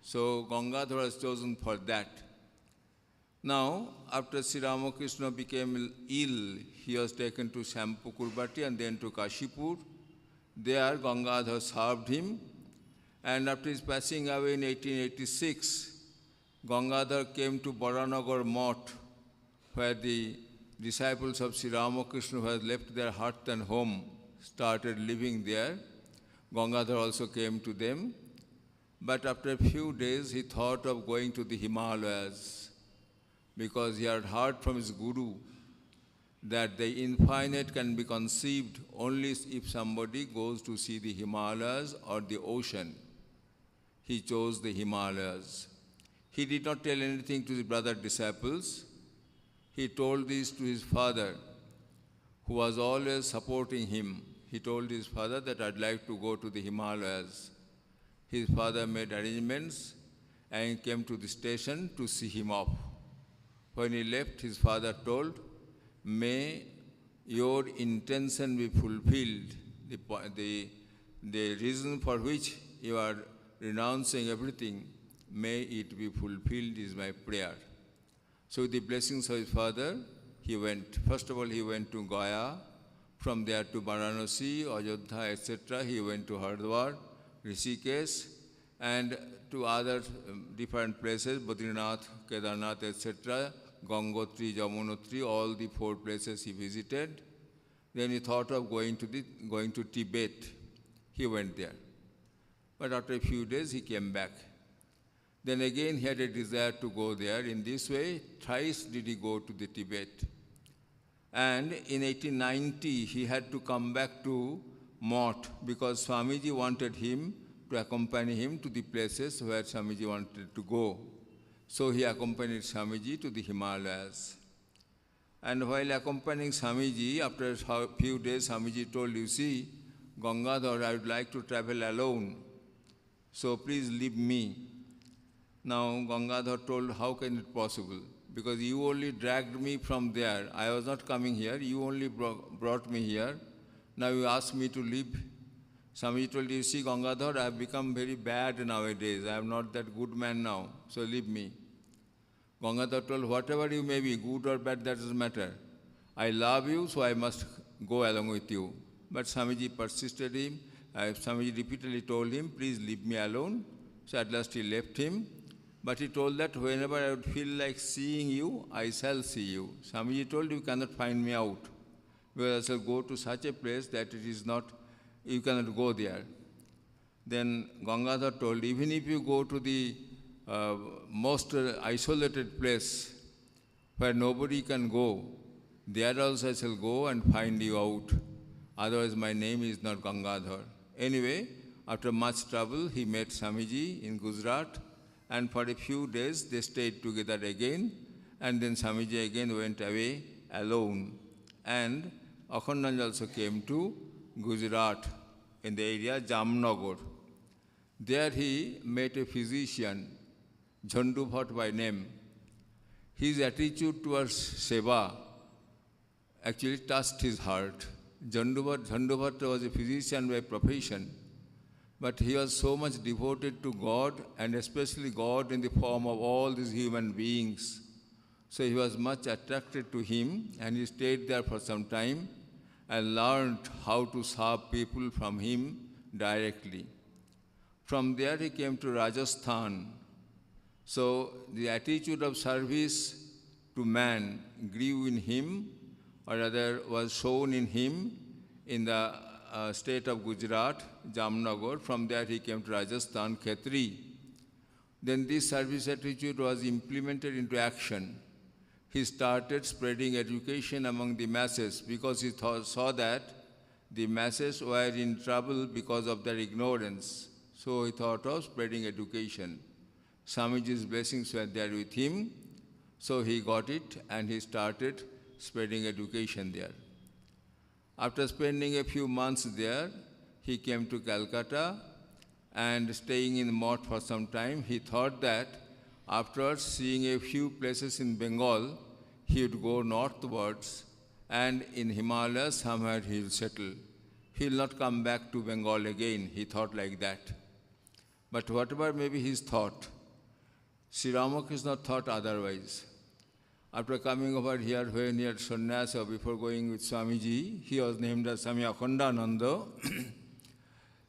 So Gangadhar was chosen for that. Now, after Sri Ramakrishna became ill, he was taken to Shampukurbati and then to Kashipur. There, Gangadhar served him, and after his passing away in 1886, Gangadhar came to Baranagar Math, where the disciples of Sri Ramakrishna who had left their hearth and home started living there. Gangadhar also came to them. But after a few days, he thought of going to the Himalayas because he had heard from his guru that the infinite can be conceived only if somebody goes to see the Himalayas or the ocean. He chose the Himalayas. He did not tell anything to his brother disciples. He told this to his father, who was always supporting him. He told his father that I'd like to go to the Himalayas. His father made arrangements and came to the station to see him off. When he left, his father told, "May your intention be fulfilled. The reason for which you are renouncing everything, may it be fulfilled is my prayer." So with the blessings of his father, he went. First of all, he went to Gaya. From there to Varanasi, Ayodhya, etc. He went to Haridwar, Rishikesh, and to other different places, Badrinath, Kedarnath, etc., Gangotri, Jamunotri, all the 4 places he visited. Then he thought of going to Tibet. He went there. But after a few days, he came back. Then again, he had a desire to go there. In this way, thrice did he go to the Tibet. And in 1890, he had to come back to Math because Swamiji wanted him to accompany him to the places where Swamiji wanted to go. So he accompanied Swamiji to the Himalayas. And while accompanying Swamiji, after a few days, Swamiji told, "You see, Gangadhar, I would like to travel alone. So please leave me." Now Gangadhar told, "How can it possible? Because you only dragged me from there. I was not coming here. You only brought me here. Now you ask me to leave." Swamiji told, "You see, Gangadhar, I have become very bad nowadays. I am not that good man now. So leave me." Gangadhar told, "Whatever you may be, good or bad, that doesn't matter. I love you, so I must go along with you." But Swamiji persisted him. Swamiji repeatedly told him, "Please leave me alone." So at last he left him. But he told that whenever I would feel like seeing you, I shall see you. Swamiji told, "You cannot find me out, because I shall go to such a place that it is not, you cannot go there." Then Gangadhar told, "Even if you go to the most isolated place where nobody can go, there also I shall go and find you out. Otherwise my name is not Gangadhar." Anyway, after much trouble, he met Swamiji in Gujarat. And for a few days, they stayed together again. And then Swamiji again went away alone. And Akhandananda also came to Gujarat in the area Jamnagar. There he met a physician, Jhandubhat by name. His attitude towards Seva actually touched his heart. Jhandubhat was a physician by profession. But he was so much devoted to God, and especially God in the form of all these human beings. So he was much attracted to him, and he stayed there for some time and learned how to serve people from him directly. From there he came to Rajasthan. So the attitude of service to man grew in him, or rather was shown in him in the state of Gujarat, Jamnagar. From there he came to Rajasthan, Khetri. Then this service attitude was implemented into action. He started spreading education among the masses because he saw that the masses were in trouble because of their ignorance. So he thought of spreading education. Swamiji's blessings were there with him, so he got it and he started spreading education there. After spending a few months there, he came to Calcutta and staying in Math for some time. He thought that afterwards, seeing a few places in Bengal, he would go northwards and in Himalayas somewhere he will settle. He will not come back to Bengal again, he thought like that. But whatever may be his thought, Sri Ramakrishna thought otherwise. After coming over here, when he had sannyasa, before going with Swamiji, he was named as Swami Akhandananda.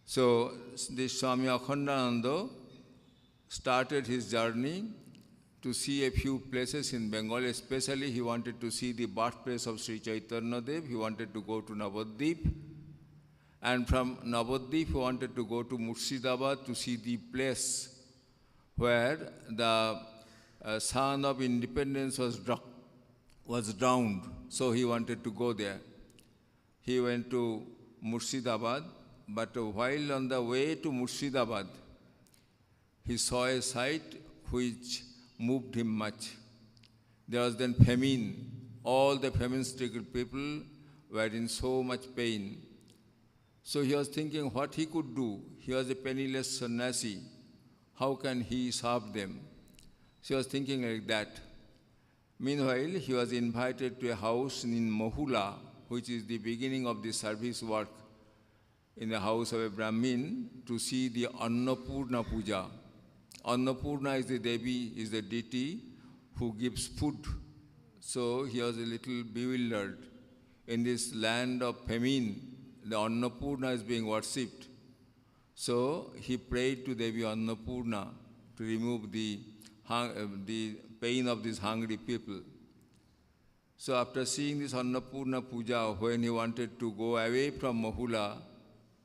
So this Swami Akhandananda started his journey to see a few places in Bengal. Especially he wanted to see the birthplace of Sri Chaitanya Dev. He wanted to go to Navadvip. And from Navadvip he wanted to go to Murshidabad to see the place where the son of independence was drowned. So he wanted to go there. He went to Murshidabad, but while on the way to Murshidabad, he saw a sight which moved him much. There was then famine. All the famine-stricken people were in so much pain. So he was thinking what he could do. He was a penniless sannyasi. How can he serve them? So he was thinking like that. Meanwhile, he was invited to a house in Mohula, which is the beginning of the service work in the house of a Brahmin, to see the Annapurna Puja. Annapurna is the Devi, is the deity who gives food. So he was a little bewildered. In this land of famine, the Annapurna is being worshipped. So he prayed to Devi Annapurna to remove the pain of these hungry people. So after seeing this Annapurna Puja, when he wanted to go away from Mohula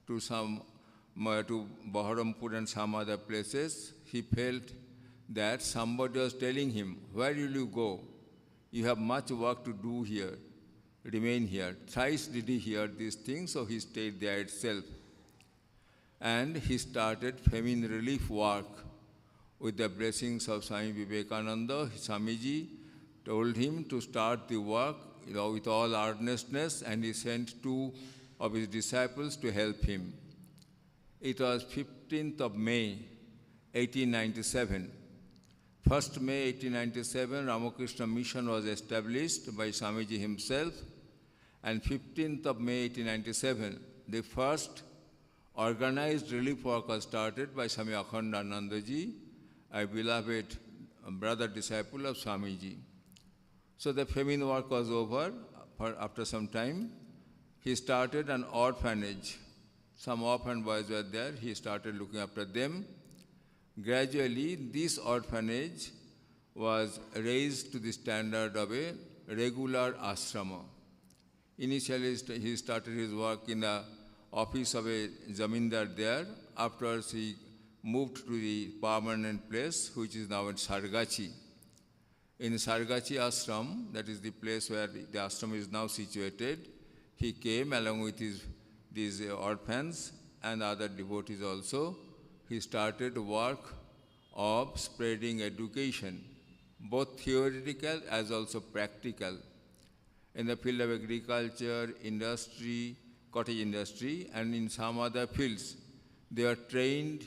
to Baharampur and some other places, he felt that somebody was telling him, where will you go? You have much work to do here. Remain here. Thrice did he hear these things, so he stayed there itself. And he started famine relief work with the blessings of Swami Vivekananda. Swamiji told him to start the work with all earnestness, and he sent 2 of his disciples to help him. It was 15th of May, 1897. 1st May 1897, Ramakrishna Mission was established by Swamiji himself, and 15th of May 1897, the first organized relief work was started by Swami Akhandananda ji, a beloved brother disciple of Swamiji. So the famine work was over. After some time, he started an orphanage. Some orphan boys were there. He started looking after them. Gradually, this orphanage was raised to the standard of a regular ashrama. Initially, he started his work in the office of a zamindar there. Afterwards, he moved to the permanent place, which is now in Sargachi. In Sargachi ashram, that is the place where the ashram is now situated, he came along with these orphans and other devotees also. He started work of spreading education, both theoretical as also practical. In the field of agriculture, industry, cottage industry, and in some other fields, they were trained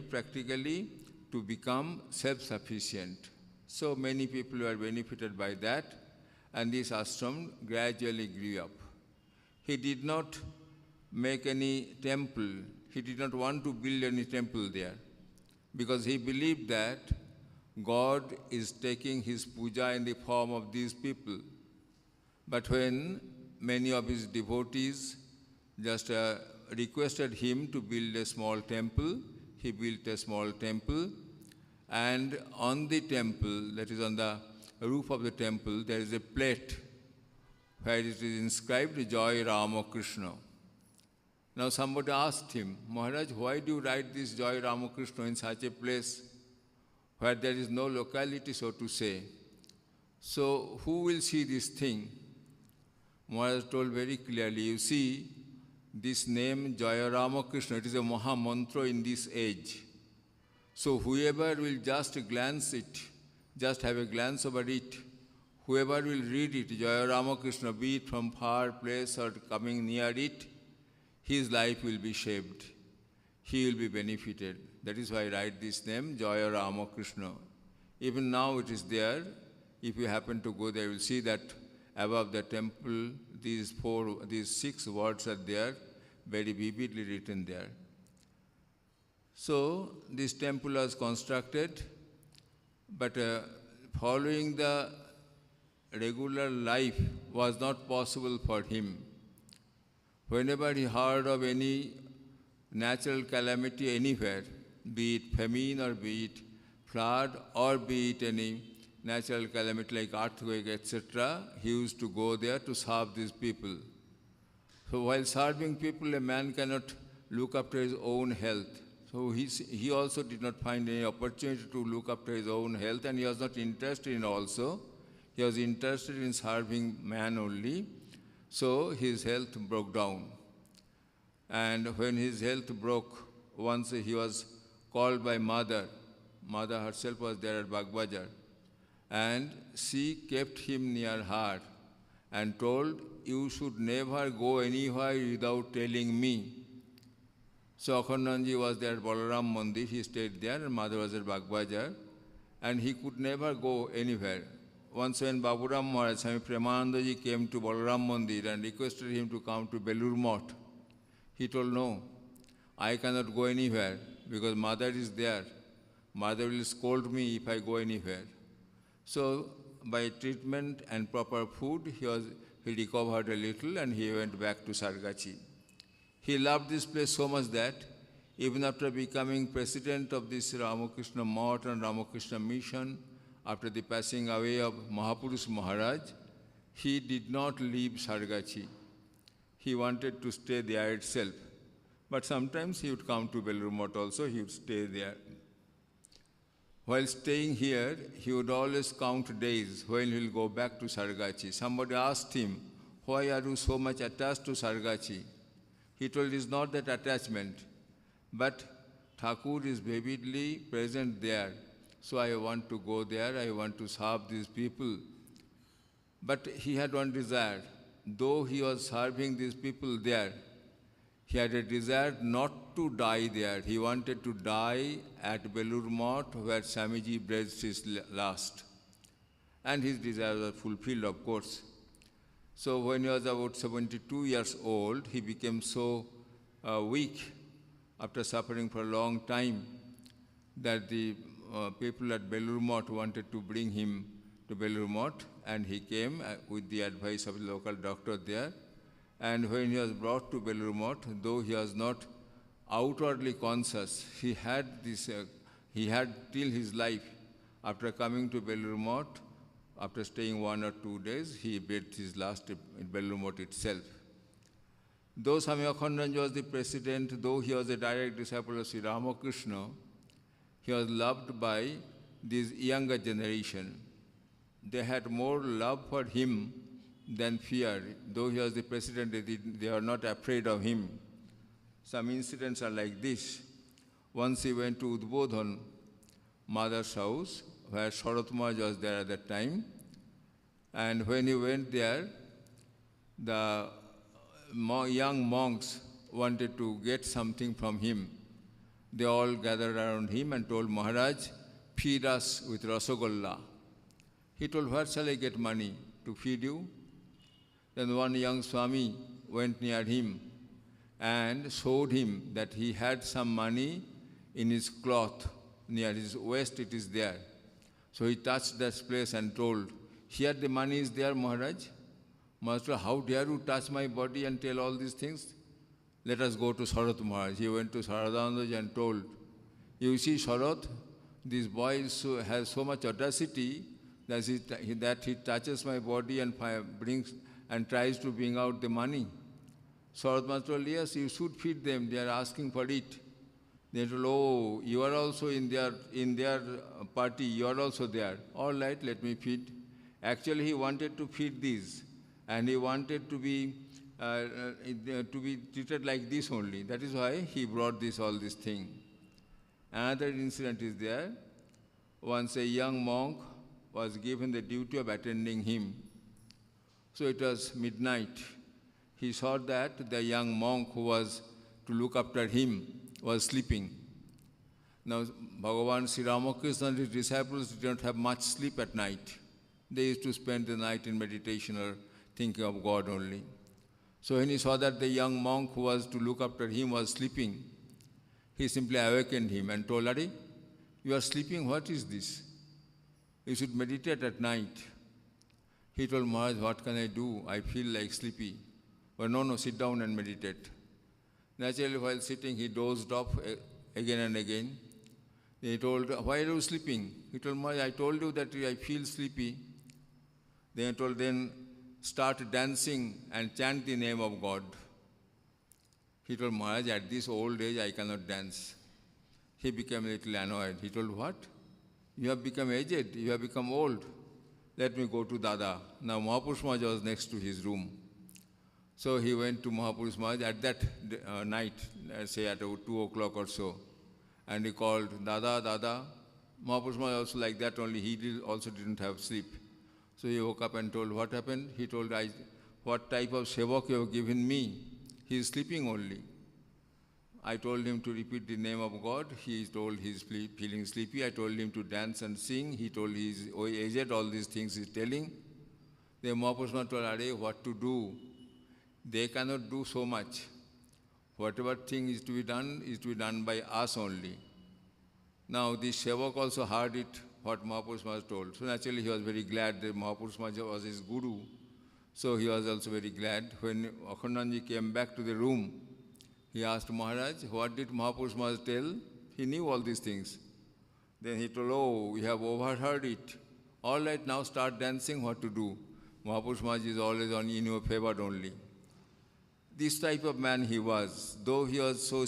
practically to become self-sufficient. So many people were benefited by that, and this ashram gradually grew up. He did not make any temple. He did not want to build any temple there, because he believed that God is taking his puja in the form of these people. But when many of his devotees just requested him to build a small temple, he built a small temple, and on the temple, that is on the roof of the temple, there is a plate where it is inscribed Jai Ramakrishna. Now somebody asked him, Maharaj, why do you write this Jai Ramakrishna in such a place where there is no locality, so to say? So who will see this thing? Maharaj told very clearly, you see, this name Jaya Ramakrishna, it is a Maha Mantra in this age. So whoever will just glance it, just have a glance over it, whoever will read it, Jaya Ramakrishna, be it from far place or coming near it, his life will be shaped. He will be benefited. That is why I write this name, Jaya Ramakrishna. Even now it is there. If you happen to go there, you will see that above the temple, these 6 words are there, very vividly written there. So this temple was constructed, but following the regular life was not possible for him. Whenever he heard of any natural calamity anywhere, be it famine or be it flood or be it any natural calamity like earthquake, etc., he used to go there to serve these people. So while serving people, a man cannot look after his own health. So he also did not find any opportunity to look after his own health, and he was not interested in also. He was interested in serving man only. So his health broke down. And when his health broke, once he was called by mother. Mother herself was there at Bagbajar. And she kept him near her and told, "You should never go anywhere without telling me." So Akhandananda was there at Balaram Mandir. He stayed there, and mother was at Bagbajar. And he could never go anywhere. Once when Baburam Maharaj, Swami Premanandaji came to Balaram Mandir and requested him to come to Belur Math, he told, "No, I cannot go anywhere because mother is there. Mother will scold me if I go anywhere." So by treatment and proper food, he recovered a little and he went back to Sargachi. He loved this place so much that even after becoming president of this Ramakrishna Math and Ramakrishna Mission, after the passing away of Mahapurush Maharaj, he did not leave Sargachi. He wanted to stay there itself. But sometimes he would come to Belur Math also, he would stay there. While staying here, he would always count days when he will go back to Sargachi. Somebody asked him, "Why are you so much attached to Sargachi?" He told, "It's not that attachment, but Thakur is vividly present there. So I want to go there, I want to serve these people." But he had one desire. Though he was serving these people there, he had a desire not to die there. He wanted to die at Belur Math, where Swamiji breathed his last. And his desires were fulfilled, of course. So when he was about 72 years old, he became so weak after suffering for a long time that the people at Belur Math wanted to bring him to Belur Math, and he came with the advice of the local doctor there. And when he was brought to Belur Math, though he was not outwardly conscious, he had till his life, after coming to Belur Math, after staying 1 or 2 days, he breathed his last in Belur Math itself. Though Swami Akhandananda was the president, though he was a direct disciple of Sri Ramakrishna, he was loved by this younger generation. They had more love for him than fear. Though he was the president, they were not afraid of him. Some incidents are like this. Once he went to Udbodhan, mother's house, where Sharat Maharaj was there at that time. And when he went there, the young monks wanted to get something from him. They all gathered around him and told, "Maharaj, feed us with Rasagolla." He told, "Where shall I get money to feed you?" Then one young Swami went near him and showed him that he had some money in his cloth, near his waist it is there. So he touched that place and told, "Here the money is there, Maharaj." Master, "How dare you touch my body and tell all these things? Let us go to Sharat Maharaj." He went to Saradanandaji and told, "You see, Sharat, this boy has so much audacity that he touches my body and brings and tries to bring out the money." Sharat Maharaj told, "Yes, you should feed them. They are asking for it." They told, "Oh, you are also in their party. You are also there. All right, let me feed." Actually, he wanted to feed these, and he wanted to be treated like this only. That is why he brought all this thing. Another incident is there. Once a young monk was given the duty of attending him. So it was midnight. He saw that the young monk who was to look after him was sleeping. Now, Bhagavan Sri Ramakrishna and his disciples did not have much sleep at night. They used to spend the night in meditation or thinking of God only. So when he saw that the young monk who was to look after him was sleeping, he simply awakened him and told, "Are, you are sleeping, what is this? You should meditate at night." He told Maharaj, "What can I do? I feel like sleepy." But no, sit down and meditate. Naturally, while sitting, he dozed off again and again. He told, "Why are you sleeping?" He told, "Maharaj, I told you that I feel sleepy." Then he told, "Then start dancing and chant the name of God." He told, "Maharaj, at this old age, I cannot dance." He became a little annoyed. He told, "What? You have become aged, you have become old. Let me go to Dada." Now Mahapurush Maharaj was next to his room. So he went to Mahapurush Maharaj at that night, say at 2 o'clock or so, and he called, "Dada, Dada." Mahapurush Maharaj also like that, only he also didn't have sleep. So he woke up and told, "What happened?" He told, "What type of sevak you have given me? He is sleeping only." I told him to repeat the name of God. He told he is feeling sleepy. I told him to dance and sing. He told he is aged, all these things he is telling. The Mahapurush Maharaj told, "Are, what to do? They cannot do so much. Whatever thing is to be done by us only." Now the sevak also heard it, what Mahapurush Maharaj told. So naturally he was very glad that Mahapurush Maharaj was his guru. So he was also very glad. When Akhandananda came back to the room, he asked Maharaj, "What did Mahapurush Maharaj tell?" He knew all these things. Then he told, "Oh, we have overheard it. All right, now start dancing, what to do?" Mahapurush Maharaj is always in your favor only. This type of man he was. Though he was so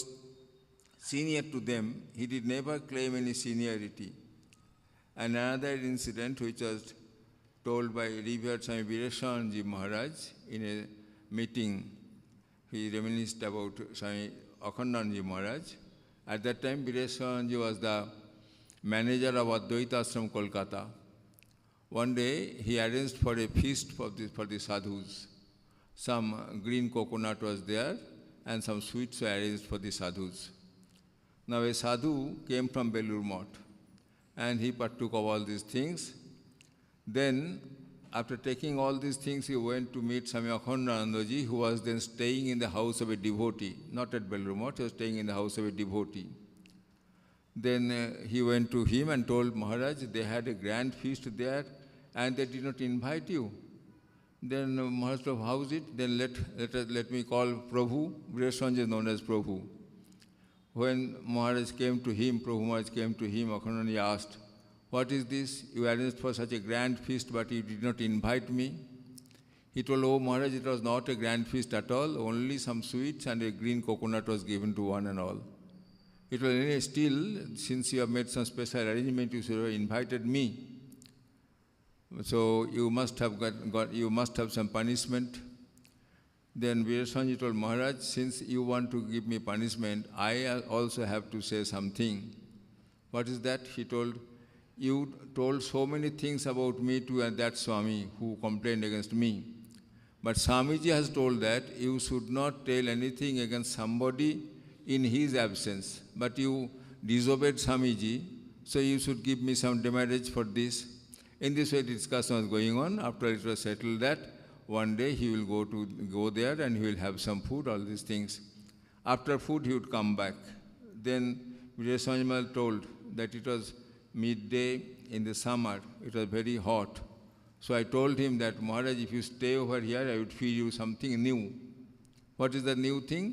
senior to them, he did never claim any seniority. And another incident which was told by revered Swami Vivekananda Maharaj in a meeting, he reminisced about Swami Akhandananda Maharaj. At that time, Vivekananda was the manager of Advaita Ashram, Kolkata. One day, he arranged for a feast for the sadhus. Some green coconut was there, and some sweets were arranged for the sadhus. Now, a sadhu came from Belur Math, and he partook of all these things. Then, after taking all these things, he went to meet Swami Akhandananda, who was then staying in the house of a devotee, not at Belur Math, he was staying in the house of a devotee. Then he went to him and told, "Maharaj, they had a grand feast there, and they did not invite you." Then Maharaj told, "How is it? Then let me call Prabhu." Vivekananda is known as Prabhu. When Maharaj came to him, Prabhu Maharaj came to him, Akhandananda asked, "What is this? You arranged for such a grand feast, but you did not invite me." He told, "Oh Maharaj, it was not a grand feast at all, only some sweets and a green coconut was given to one and all." He told, "Anyway, still, since you have made some special arrangement, you should have invited me. So you must have some punishment." Then Vivekananda told, "Maharaj, since you want to give me punishment, I also have to say something." "What is that?" He told, "You told so many things about me to that Swami who complained against me. But Swamiji has told that you should not tell anything against somebody in his absence. But you disobeyed Swamiji, so you should give me some demerits for this." In this way, discussion was going on. After it was settled that one day he will go there and he will have some food, all these things. After food, he would come back. Then Vivekananda told that it was midday in the summer. It was very hot. So I told him that, "Maharaj, if you stay over here, I would feed you something new." "What is the new thing?"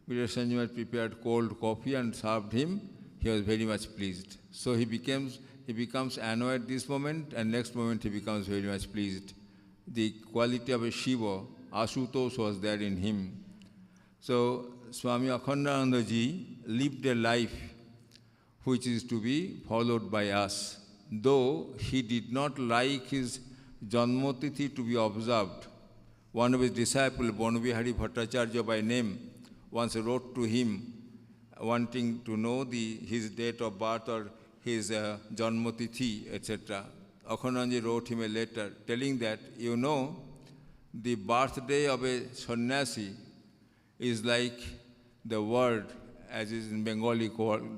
Vivekananda prepared cold coffee and served him. He was very much pleased. So he becomes annoyed this moment, and next moment he becomes very much pleased. The quality of a Shiva, Asutosh, was there in him. So Swami Akhandananda lived a life which is to be followed by us. Though he did not like his Janmatithi to be observed, one of his disciples, Banabihari Bhattacharya by name, once wrote to him wanting to know his date of birth or his Janmatithi, etc. Akhandananda wrote him a letter telling that, the birthday of a sannyasi is like the word, as is in Bengali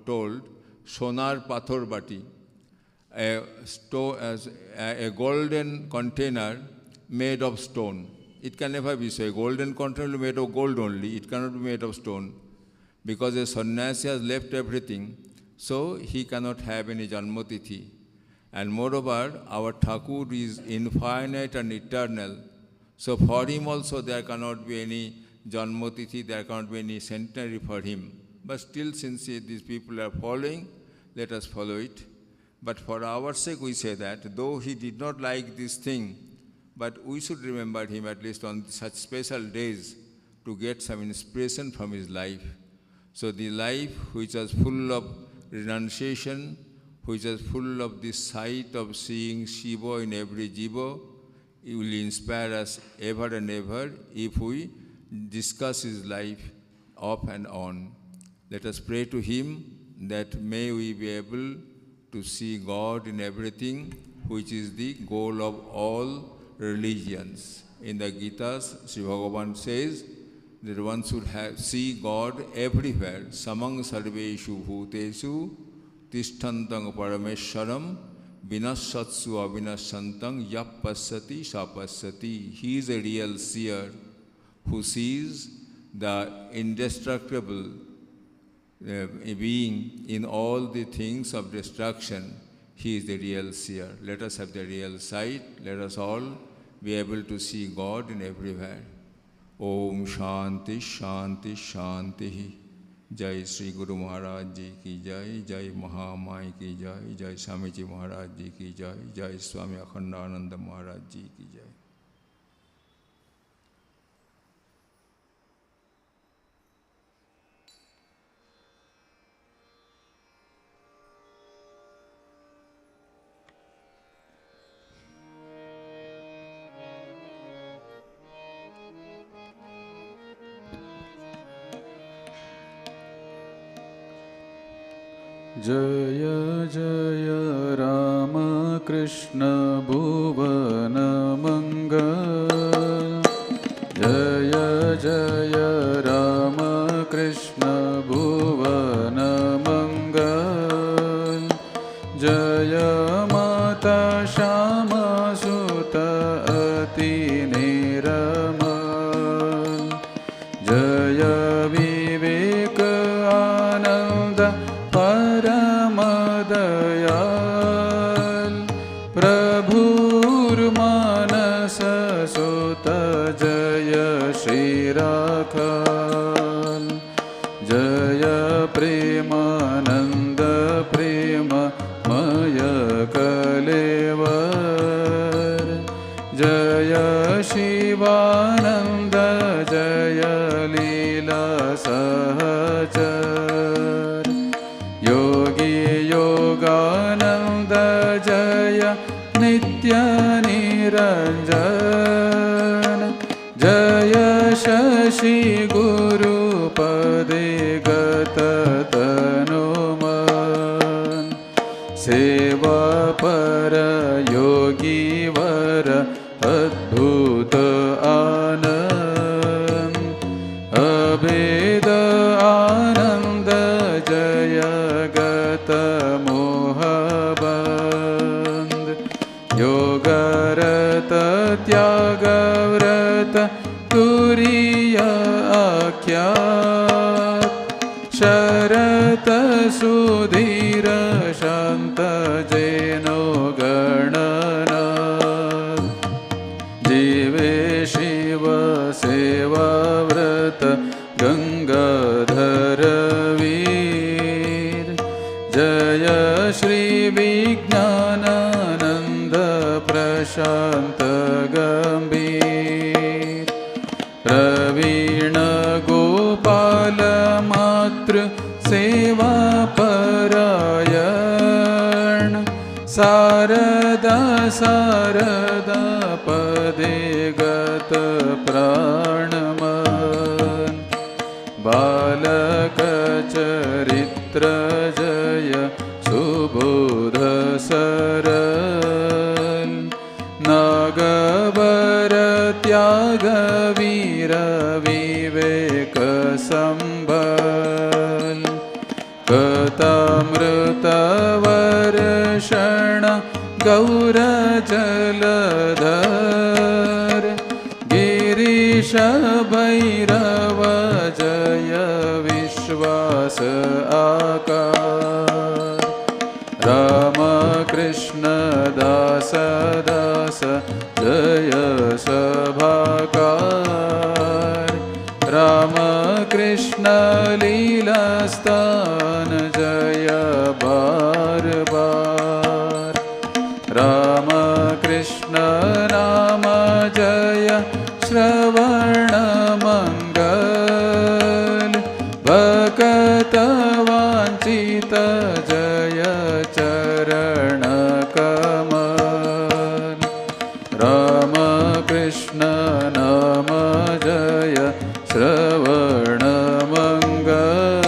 told, sonar pathor bati, a golden container made of stone. It can never be so. A golden container will be made of gold only. It cannot be made of stone. Because a sannyasi has left everything, so he cannot have any janmatithi. And moreover, our Thakur is infinite and eternal. So for him also there cannot be any janmatithi, there cannot be any centenary for him. But still, since these people are following, let us follow it. But for our sake we say that, though he did not like this thing, but we should remember him at least on such special days to get some inspiration from his life. So the life which was full of renunciation, which was full of the sight of seeing Shiva in every jiva, it will inspire us ever and ever if we discuss his life off and on. Let us pray to him that may we be able to see God in everything, which is the goal of all religions. In the Gitas, Sri Bhagavan says that one should see God everywhere. Samang sarveshu bhuteshu tishtantang parameswaram vinasatsu avinasantang yap passati sapassati. He is a real seer who sees the indestructible being in all the things of destruction. He is the real seer. Let us have the real sight. Let us all be able to see God in everywhere. Om Shanti Shanti Shanti. Jai Sri Guru Maharaj Ji ki Jai. Jai Mahamai ki Jai. Jai Swamiji Maharaj Ji ki Jai. Jai Swami Akhandananda Maharaj Ji ki Jai. Jaya Jaya Rama Krishna Bhuvana Mangal. Jaya Jaya Rama Krishna Bhuvana Mangal. Jaya Mata Shama Sutta Ati Niramal. Jaya Viveka Ananda Paramadayal. Prabhur Manasa Sutta Jaya Shri Rakhal. Jaya Premananda Prema Maya Kalevar. Jaya Shivananda Jaya Leela Sahachar. Yogi Yogananda Jaya Nitya Niranjan. Jaya Shashi Guru Pade Gata Tanuman. Seva Para Yogi Vara Adbhuta Anand. Abheda Ananda Jaya Gata Mohaband. Yogarata Tyagavrata Turiya Akyat. Sharata Sudhira Shanta Jeno Gananat. Jive Shiva Seva Vrata Gangadhara Veer. Jaya Shri Vijnanananda Prashanta Gambhir. Pravina Gopala Matra Seva Parayan. Sarada Sarada Pade Gata Pranaman. Balaka Charitra Jaya Subodha Saral. Nagavara Tyaga Vira Viveka Sambal. Katamrita Varshana Gaura Jaladhar. Giri Bhairav जय विश्वास आकार राम कृष्ण दास दास जय सभाकार राम कृष्ण लीलास्थान जय बार बार राम कृष्ण नाम जय श्रवण मंगल भक्त वांछित जय चरण कमल राम कृष्ण नाम जय श्रवण मंगल।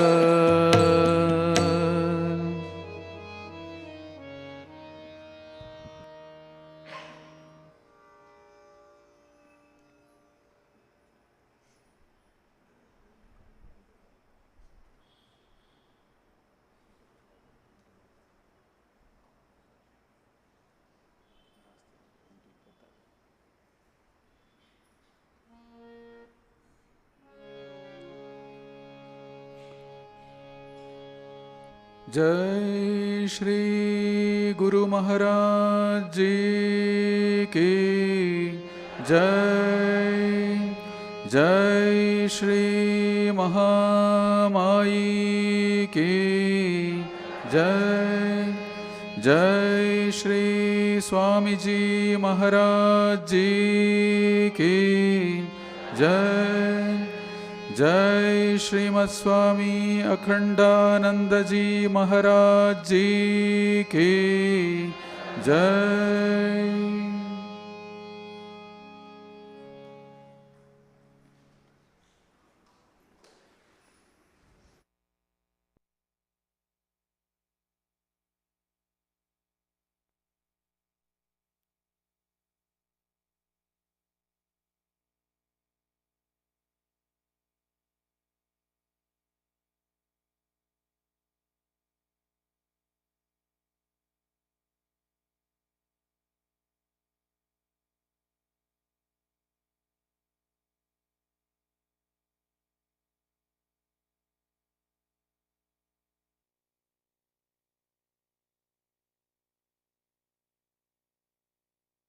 जय श्री गुरु महाराज जी की जय। जय श्री महामाई की जय। जय श्री स्वामी जी महाराज जी की जय। जय श्रीमद् स्वामी अखंडानंद जी महाराज जी की जय।